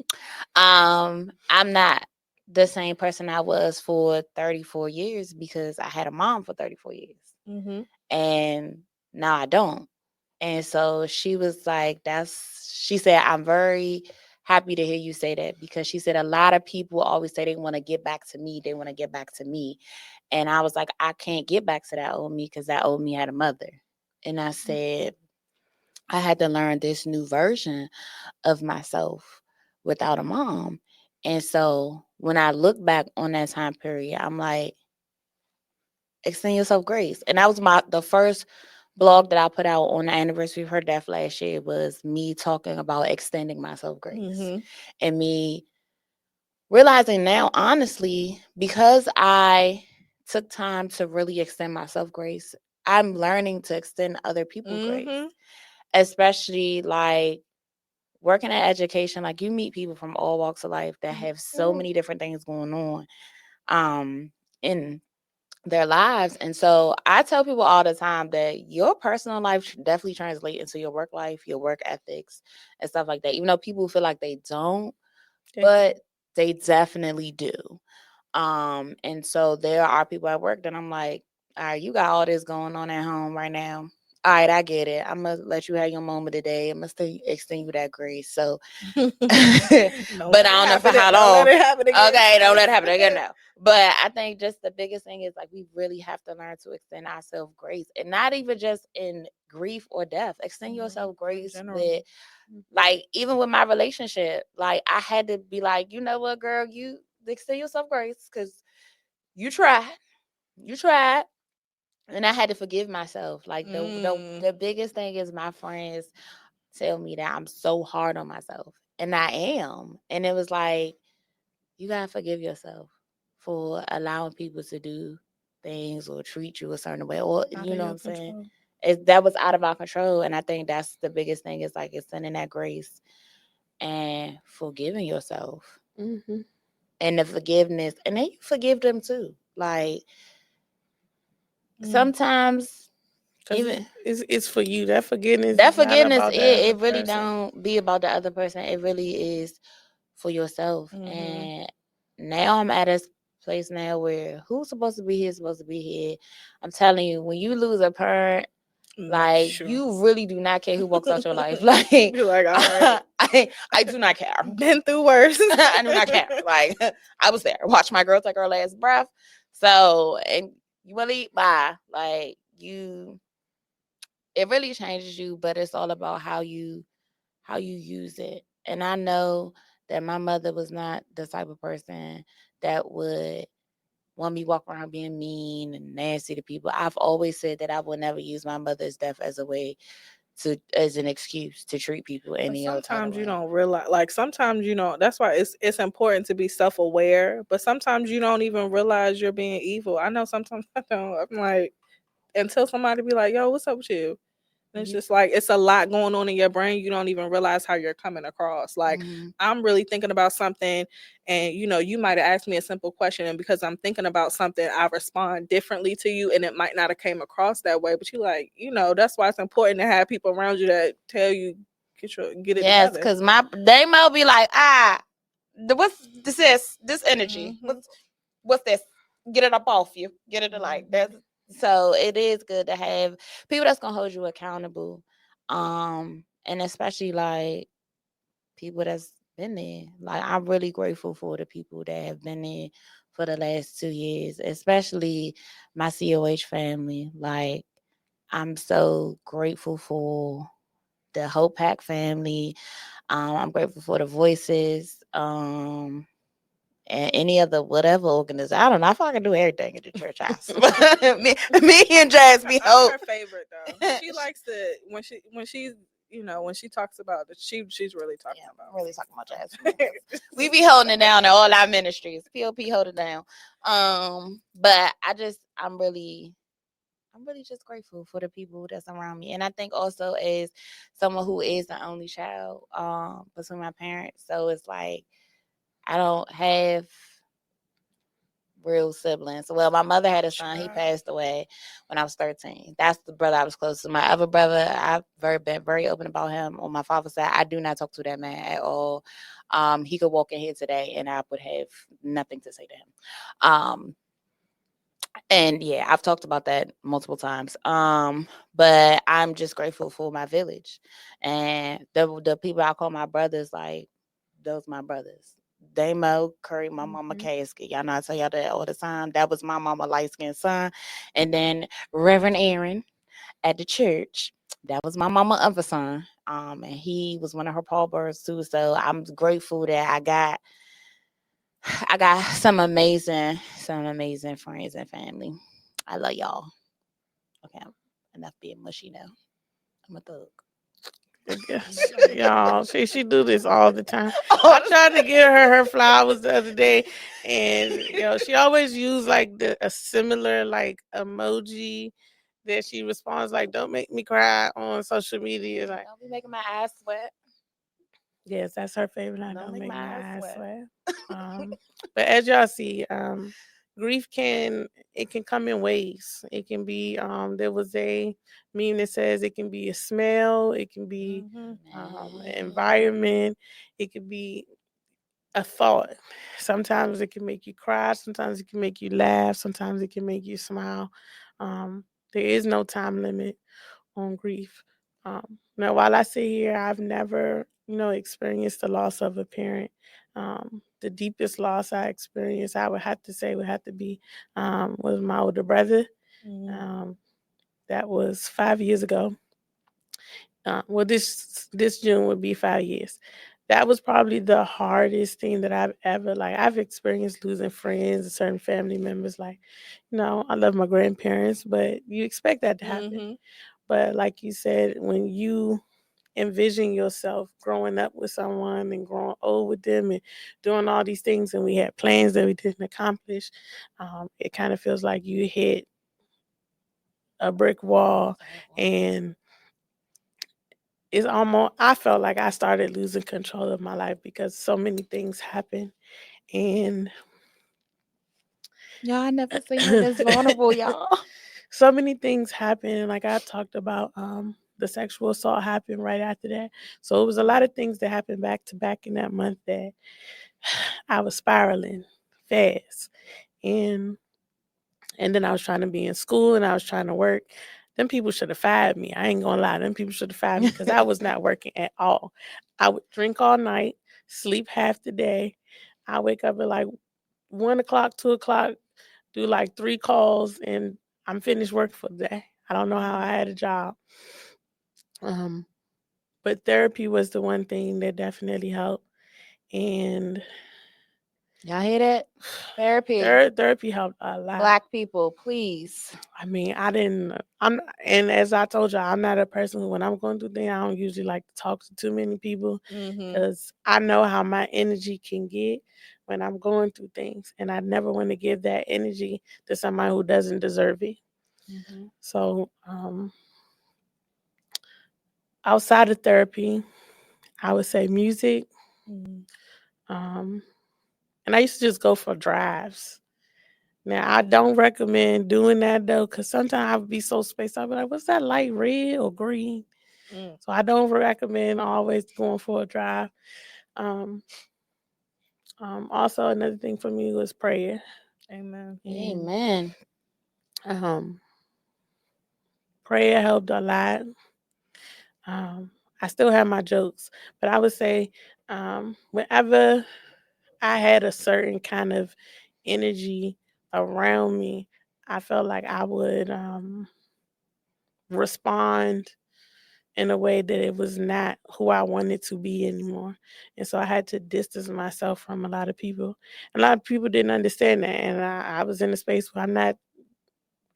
I'm not the same person I was for 34 years, because I had a mom for 34 years. And now I don't. And so she was like, she said, I'm very happy to hear you say that, because she said a lot of people always say they want to get back to me. They want to get back to me. And I was like, I can't get back to that old me, because that old me had a mother. And I said, I had to learn this new version of myself without a mom. And so when I look back on that time period, I'm like, extend yourself grace. And that was the first blog that I put out on the anniversary of her death last year, was me talking about extending myself grace. And me realizing now, honestly, because I took time to really extend myself grace, I'm learning to extend other people grace. Especially like working in education, like, you meet people from all walks of life that have so many different things going on in their lives. And so I tell people all the time that your personal life should definitely translate into your work life, your work ethics, and stuff like that. Even though people feel like they don't, but They definitely do. And so there are people at work that I'm like, all right, you got all this going on at home right now. All right, I get it. I'm gonna let you have your moment today. I'm gonna extend you that grace. So, but I don't know for how long.
Don't let it happen again.
Okay, don't let it happen again now. But I think just the biggest thing is like we really have to learn to extend ourselves grace, and not even just in grief or death. Extend yourself grace with, like, even with my relationship. Like I had to be like, you know what, girl, you extend yourself grace because you tried, and I had to forgive myself. Like the biggest thing is my friends tell me that I'm so hard on myself, and I am, and it was like, you gotta forgive yourself for allowing people to do things or treat you a certain way, or you know what I'm saying. That was out of our control, and I think that's the biggest thing is like extending that grace and forgiving yourself, and the forgiveness, and then you forgive them too. Like sometimes, even
it's for you. That forgiveness,
it really don't be about the other person. It really is for yourself. And now I'm at a place now where who's supposed to be here is supposed to be here. I'm telling you, when you lose a parent, like you really do not care who walks out your life. Like,
you're like, all right.
I do not care.
Been through worse.
I do not care. Like I was there. Watch my girl take her last breath. So, and you really bye. Like you, it really changes you, but it's all about how you use it. And I know that my mother was not the type of person that would want me walk around being mean and nasty to people. I've always said that I will never use my mother's death as a way as an excuse to treat people any other kind of way.
Sometimes you don't realize, like sometimes you know, that's why it's important to be self-aware, but sometimes you don't even realize you're being evil. I know sometimes I don't. I'm like, until somebody be like, yo, what's up with you? And it's just like, it's a lot going on in your brain. You don't even realize how you're coming across. Like, I'm really thinking about something, and you know, you might have asked me a simple question, and because I'm thinking about something, I respond differently to you, and it might not have came across that way. But you like, you know, that's why it's important to have people around you that tell you get it together.
Yes, because they might be like, what's this energy? What's this? Get it up off you. Get it like that. So it is good to have people that's gonna hold you accountable, and especially like people that's been there. Like I'm really grateful for the people that have been there for the last 2 years, especially my COH family. Like I'm so grateful for the Hope Pack family. I'm grateful for the Voices. And any other whatever organization. I don't know. I feel like I can do everything at the church house. me and Jazmin Hope.
Her favorite though. She likes to when she's you know, when she talks about it, she's really talking about
Jazmin. We be holding it down at all our ministries. POP hold it down. But I'm really just grateful for the people that's around me. And I think also as someone who is the only child between my parents, so it's like I don't have real siblings. Well, my mother had a son. He passed away when I was 13. That's the brother I was close to. My other brother, I've been very open about him on my father's side. I do not talk to that man at all. He could walk in here today and I would have nothing to say to him. And yeah, I've talked about that multiple times. But I'm just grateful for my village and the people I call my brothers. Like those my brothers. Damo Curry, my mama casket. Y'all know I tell y'all that all the time. That was my mama light skinned son. And then Reverend Aaron at the church. That was my mama other son. And he was one of her pallbearers too. So I'm grateful that I got some amazing friends and family. I love y'all. Okay, enough being mushy now. I'm a thug.
Y'all, she do this all the time. I tried to get her flowers the other day, and she always use like a similar like emoji that she responds like, "Don't make me cry" on social media. Like,
don't be making my eyes sweat.
Yes, that's her favorite line. Don't make my eyes sweat. But as y'all see, grief can come in waves. It can be there was a meme that says it can be a smell, it can be an environment, it could be a thought. Sometimes it can make you cry. Sometimes it can make you laugh. Sometimes it can make you smile. There is no time limit on grief. Now, while I sit here, I've never, experienced the loss of a parent. The deepest loss I experienced, I would have to say, would have to be was my older brother. Um, that was 5 years ago. Well, this June would be 5 years. That was probably the hardest thing that I've ever I've experienced losing friends and certain family members. I love my grandparents, but you expect that to happen. But like you said, when you envision yourself growing up with someone and growing old with them and doing all these things, and we had plans that we didn't accomplish, it kind of feels like you hit a brick wall, and it's almost, I felt like I started losing control of my life because so many things happened. And
Y'all, I never seen her this vulnerable, y'all.
so many things happened. Like I talked about, the sexual assault happened right after that. So it was a lot of things that happened back to back in that month that I was spiraling fast. And and then I was trying to be in school and I was trying to work. Them people should have fired me. I ain't gonna lie. Them people should have fired me because I was not working at all. I would drink all night, sleep half the day. I wake up at like 1 o'clock, 2 o'clock, do like 3 calls, and I'm finished work for the day. I don't know how I had a job. Um, but therapy was the one thing that definitely helped. And
Y'all hear that? Therapy.
therapy helped a lot.
Black people, please.
I mean, and as I told you, I'm not a person who, when I'm going through things, I don't usually like to talk to too many people because I know how my energy can get when I'm going through things, and I never want to give that energy to somebody who doesn't deserve it. So, outside of therapy, I would say music. And I used to just go for drives. Now, I don't recommend doing that though, because sometimes I would be so spaced out. I'll be like, what's that light, red or green? So I don't recommend always going for a drive. Um, Also, another thing for me was prayer.
Amen.
Amen.
Prayer helped a lot. I still have my jokes, but I would say whenever I had a certain kind of energy around me, I felt like I would respond in a way that it was not who I wanted to be anymore. And so I had to distance myself from a lot of people. A lot of people didn't understand that. And I was in a space where I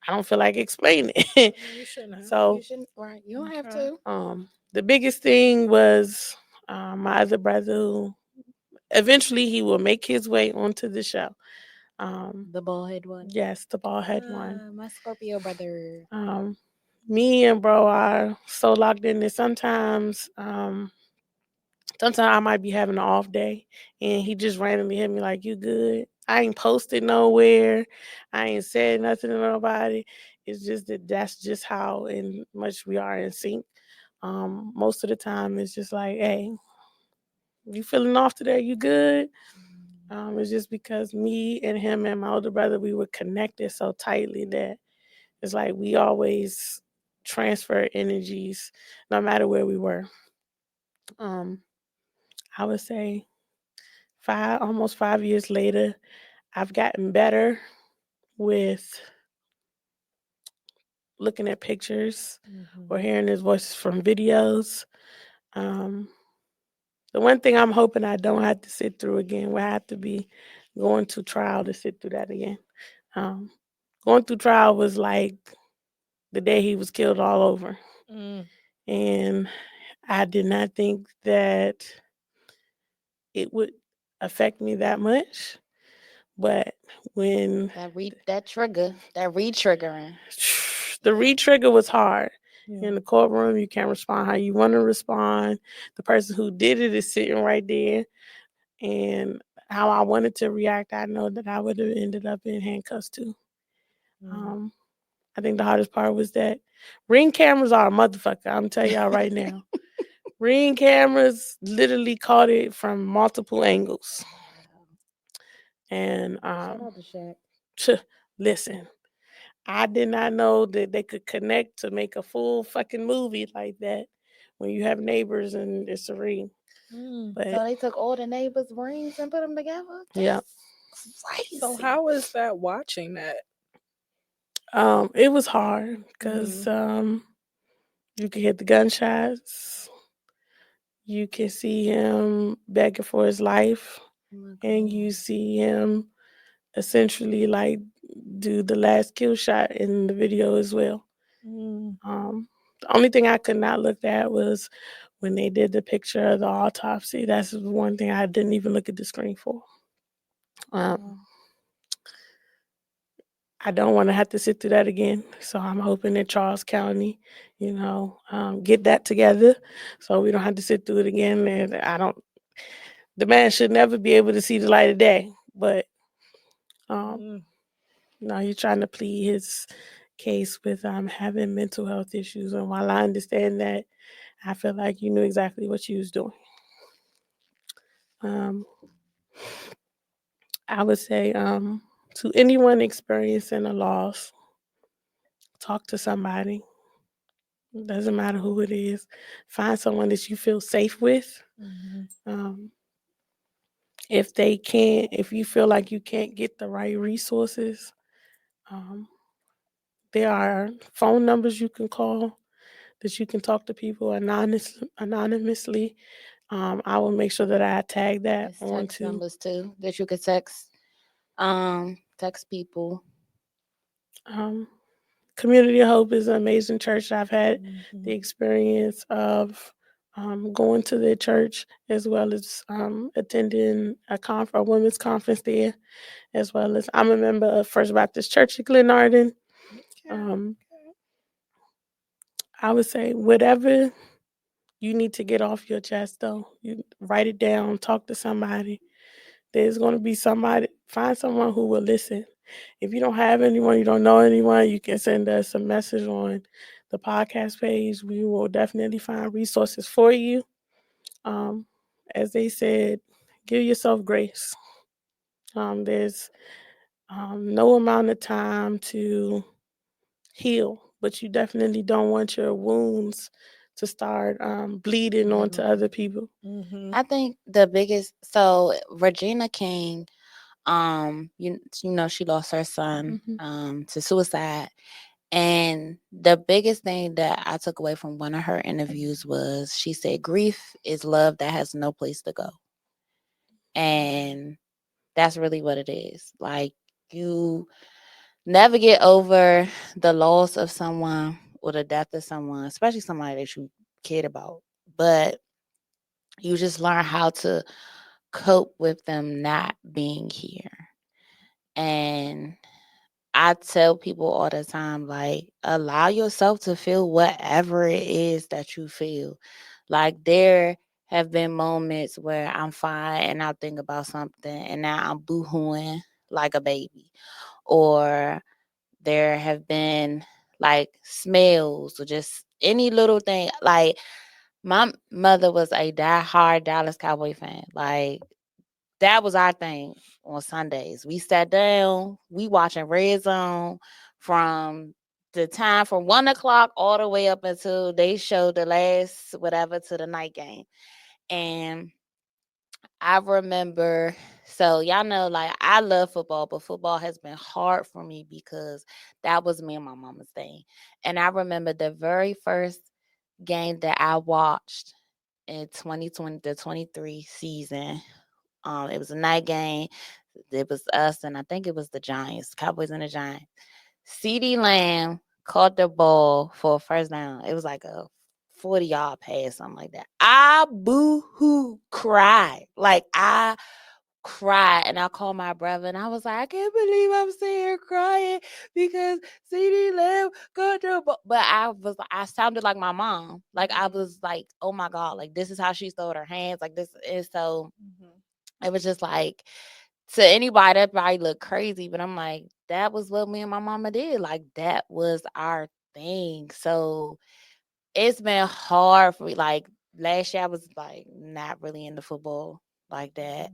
don't feel like explaining it.
You shouldn't have.
So
You shouldn't, right? You don't have to.
the biggest thing was my other brother, who eventually he will make his way onto the show.
The bald head one.
Yes, the bald head one.
My Scorpio brother.
Me and bro are so locked in that sometimes I might be having an off day and he just randomly hit me like, you good? I ain't posted nowhere. I ain't said nothing to nobody. It's just that's just how in much we are in sync. Most of the time it's just like, hey, you feeling off today? You good? It's just because me and him and my older brother, we were connected so tightly that it's like we always transfer energies no matter where we were. I would say almost 5 years later, I've gotten better with looking at pictures or hearing his voices from videos. The one thing I'm hoping I don't have to sit through again will have to be going to trial to sit through that again. Going through trial was like the day he was killed all over. And I did not think that it would affect me that much. But when
that trigger, that re-triggering.
The re-trigger was hard. In the courtroom, you can't respond how you want to respond. The person who did it is sitting right there. And how I wanted to react, I know that I would have ended up in handcuffs too. I think the hardest part was that Ring cameras are a motherfucker. I'm telling y'all right now. Ring cameras literally caught it from multiple angles. And
Shout out to Shaq.
listen, I did not know that they could connect to make a full fucking movie like that when you have neighbors and it's a ring. But
So they took all the neighbors' rings and put them together.
yeah.
That's crazy.
So how is that watching that?
It was hard because you could hit the gunshots. You can see him begging for his life, and you see him essentially like do the last kill shot in the video as well. The only thing I could not look at was when they did the picture of the autopsy. That's one thing I didn't even look at the screen for. I don't want to have to sit through that again. So I'm hoping that Charles County, get that together so we don't have to sit through it again. And the man should never be able to see the light of day. But, he's trying to plead his case with having mental health issues. And while I understand that, I feel like you knew exactly what you was doing. I would say to anyone experiencing a loss, talk to somebody. It doesn't matter who it is. Find someone that you feel safe with. If you feel like you can't get the right resources, there are phone numbers you can call that you can talk to people anonymously. I will make sure that I tag that
There's text
onto
numbers too that you could text people.
Community of Hope is an amazing church. I've had the experience of going to their church as well as attending a women's conference there, as well as I'm a member of First Baptist Church in Glenarden. I would say whatever you need to get off your chest, though, you write it down, talk to somebody. There's going to be somebody, find someone who will listen. If you don't have anyone, you don't know anyone, you can send us a message on the podcast page. We will definitely find resources for you. As they said, give yourself grace. There's no amount of time to heal, but you definitely don't want your wounds to start bleeding onto other people.
I think the biggest Regina King, she lost her son to suicide. And the biggest thing that I took away from one of her interviews was she said grief is love that has no place to go. And that's really what it is. Like, you never get over the loss of someone or the death of someone, especially somebody that you cared about. But you just learn how to cope with them not being here. And I tell people all the time, like, allow yourself to feel whatever it is that you feel. Like, there have been moments where I'm fine and I'll think about something and now I'm boohooing like a baby. Or there have been like smells or just any little thing. Like, my mother was a die-hard Dallas Cowboy fan. Like, that was our thing on Sundays. We sat down, we watching Red Zone from the time from 1 o'clock all the way up until they showed the last whatever to the night game. And I remember, so y'all know, like, I love football, but football has been hard for me because that was me and my mama's thing. And I remember the very first game that I watched in 2020, the 23 season. It was a night game. It was us, and I think it was the Giants, Cowboys and the Giants. CeeDee Lamb caught the ball for a first down. It was like a 40-yard pass, something like that. I boo-hoo cried. Like, I cried, and I called my brother, and I was like, I can't believe I'm sitting here crying because CeeDee Lamb got the ball. But I sounded like my mom. Like, I was like, oh my God, like, this is how she throwed her hands. Like, this is so... It was just like, to anybody that probably look crazy, but I'm like, that was what me and my mama did. Like, that was our thing. So it's been hard for me. Like, last year I was like not really into football like that.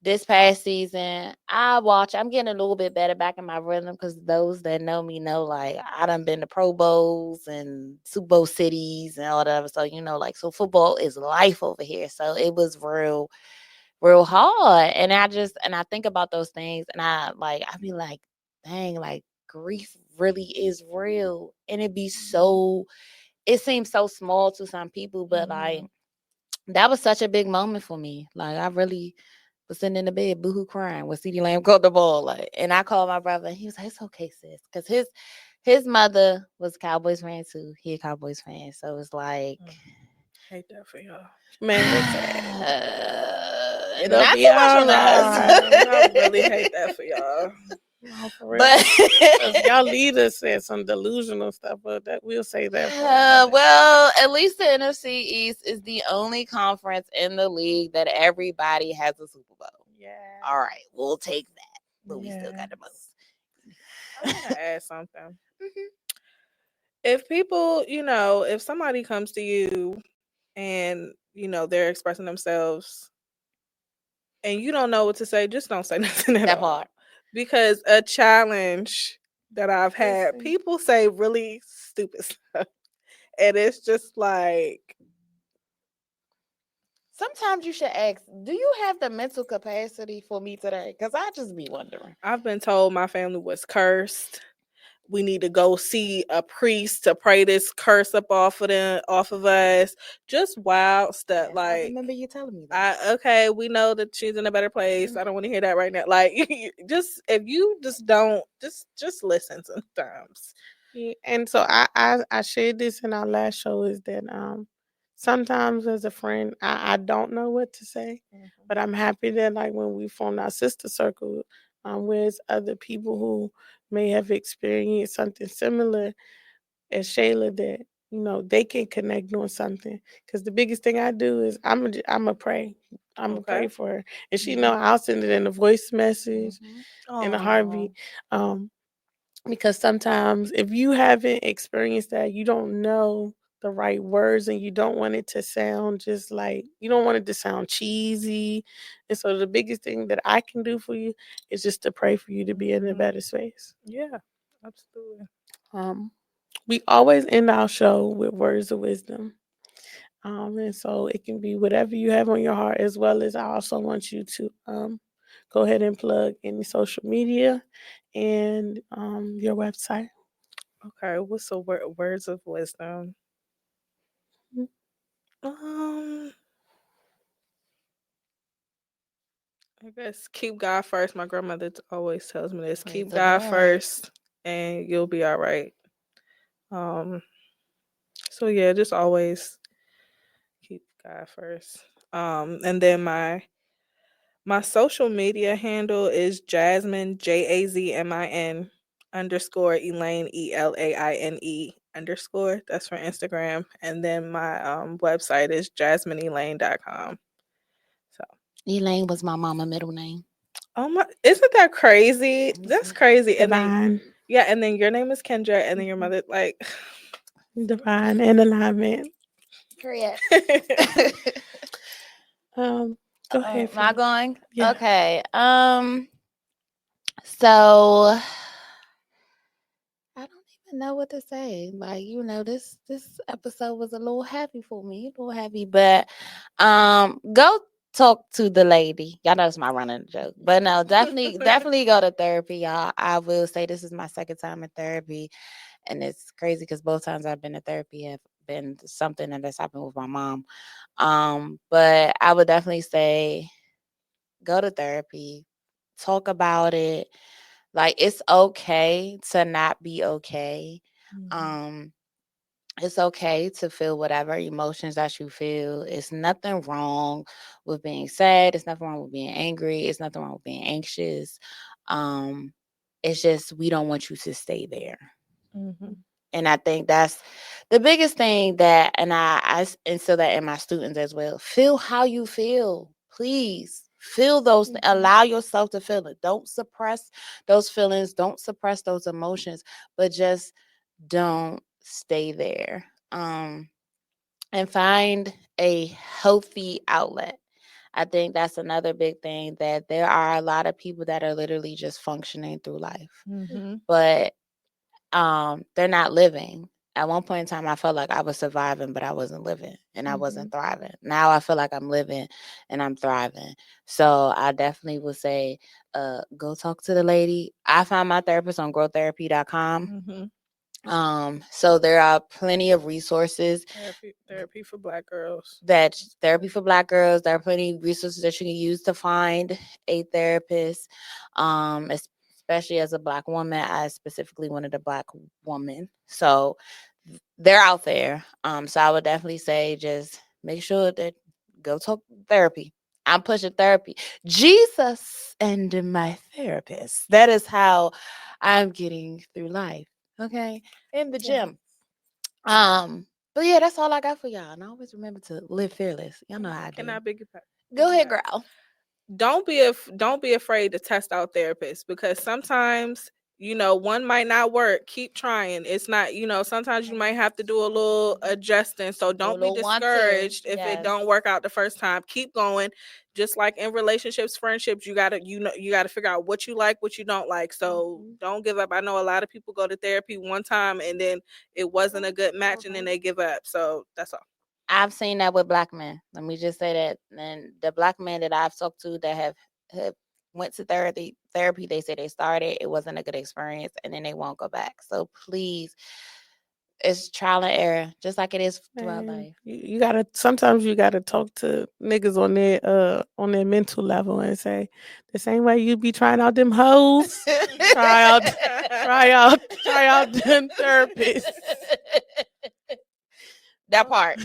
this past season, I'm getting a little bit better back in my rhythm because those that know me know, like, I done been to Pro Bowls and Super Bowl cities and all that. So, like, so football is life over here. So it was real hard. And I think about those things and I be like, dang, like, grief really is real. And it seems so small to some people, but like, that was such a big moment for me. Like, I really was sitting in the bed, boohoo crying when CeeDee Lamb caught the ball. Like, and I called my brother, and he was like, "It's okay, sis," because his mother was a Cowboys fan too. He a Cowboys fan, so it's like,
hate that for y'all,
man. Listen, it'll
not
be
too much
all
on us.
I really hate that for y'all.
No, for real.
But
'Cause y'all leaders said some delusional stuff, but that we'll say that for another
well, at least the NFC East is the only conference in the league that everybody has a Super Bowl.
Yeah.
All right, we'll take that, but we still got the most.
I want to add something.
Mhm.
If people, if somebody comes to you and they're expressing themselves and you don't know what to say, just don't say nothing at
That
all.
part.
Because a challenge that I've had,
Listen.
people say really stupid stuff. And it's just like,
Sometimes you should ask, do you have the mental capacity for me today? Because I just be wondering.
I've been told my family was cursed. We need to go see a priest to pray this curse up off of us. Just wild stuff.
Yes, I
Like,
remember you telling me that.
okay, we know that she's in a better place. I don't want to hear that right now. Like, just if you just don't, just listen sometimes.
Yeah, and so I shared this in our last show is that sometimes as a friend I don't know what to say, but I'm happy that like when we formed our sister circle, with other people who may have experienced something similar as Shayla, that they can connect on something. Because the biggest thing I do is I'm a pray. I'm a pray
Okay.
for her, and she know I'll send it in a voice message in a
Aw.
heartbeat. Because sometimes if you haven't experienced that, you don't know the right words and you don't want it to sound just like you don't want it to sound cheesy. And so the biggest thing that I can do for you is just to pray for you to be in a better space.
Yeah, absolutely.
We always end our show with words of wisdom. And so it can be whatever you have on your heart, as well as I also want you to go ahead and plug any social media and your website.
Okay, what's the words of wisdom?
Mm.
I guess keep God first. My grandmother always tells me this.
Praise
Keep
the
God
Lord.
first and you'll be all right. So yeah, just always keep God first. And then my social media handle is Jazmin Jazmin underscore Elaine Elaine underscore. That's for Instagram. And then my website is JazminElaine.com. So
Elaine was my mama middle name.
oh my, isn't that crazy? That's crazy. And then
Divine.
yeah, and then your name is Kendra, and then your mother like
Divine and alignment.
Correct.
Go ahead.
Am I going?
Yeah.
Okay. So I don't even know what to say. Like, this episode was a little heavy for me, a little heavy. But go talk to the lady. Y'all know it's my running joke. But no, definitely go to therapy, y'all. I will say this is my second time in therapy. And it's crazy because both times I've been to therapy have been something that has happened with my mom. But I would definitely say go to therapy, talk about it. Like, it's okay to not be okay. Um, it's okay to feel whatever emotions that you feel. It's nothing wrong with being sad. It's nothing wrong with being angry. It's nothing wrong with being anxious. Um, it's just we don't want you to stay there. And I think that's the biggest thing that, and I instill that in my students as well. Feel how you feel, please. Feel those. Allow yourself to feel it. Don't suppress those feelings. Don't suppress those emotions. But just don't stay there. And find a healthy outlet. I think that's another big thing, that there are a lot of people that are literally just functioning through life, but they're not living. At one point in time, I felt like I was surviving, but I wasn't living and I wasn't thriving. Now I feel like I'm living and I'm thriving. So I definitely would say, go talk to the lady. I found my therapist on growtherapy.com. So there are plenty of resources.
Therapy for Black girls.
That's therapy for Black girls. There are plenty of resources that you can use to find a therapist. Especially as a Black woman, I specifically wanted a Black woman. So they're out there. So I would definitely say just make sure that go talk therapy. I'm pushing therapy. Jesus and my therapist. That is how I'm getting through life. Okay. In the gym. But yeah, that's all I got for y'all. And I always remember to live fearless. Y'all know how I do.
Can I
Go ahead, girl.
Don't be afraid to test out therapists, because sometimes, one might not work. Keep trying. It's not, sometimes you might have to do a little adjusting. So don't be discouraged if it don't work out the first time. Keep going. Just like in relationships, friendships, you gotta figure out what you like, what you don't like. So don't give up. I know a lot of people go to therapy one time and then it wasn't a good match and then they give up. So that's all.
I've seen that with Black men. Let me just say that. And the Black men that I've talked to that have went to therapy, they say they started, it wasn't a good experience, and then they won't go back. So please, it's trial and error, just like it is throughout life.
Sometimes you gotta talk to niggas on their mental level and say, the same way you be trying out them hoes, try out them therapists.
That part.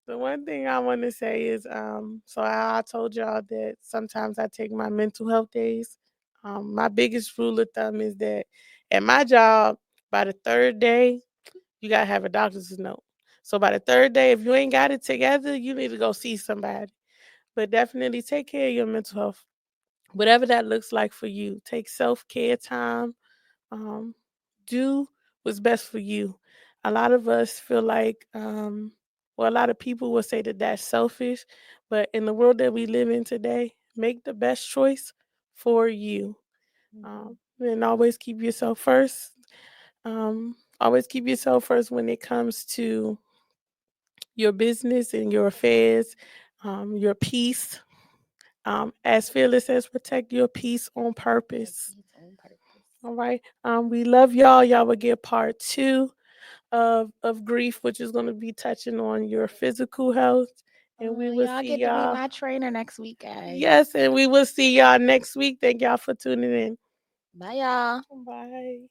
The one thing I want to say is, so I told y'all that sometimes I take my mental health days. My biggest rule of thumb is that at my job, by the third day, you gotta have a doctor's note. So by the third day, if you ain't got it together, you need to go see somebody. But definitely take care of your mental health, whatever that looks like for you. Take self-care time. Do what's best for you. A lot of us feel like, a lot of people will say that that's selfish, but in the world that we live in today, make the best choice for you. And always keep yourself first. Always keep yourself first when it comes to your business and your affairs, your peace. As Fearless says, protect your peace on purpose. All right. We love y'all. Y'all will get part 2 of grief, which is going to be touching on your physical health. And we will
y'all
see
get
y'all.
To be my trainer next week, guys.
Yes, and we will see y'all next week. Thank y'all for tuning in.
Bye, y'all.
Bye.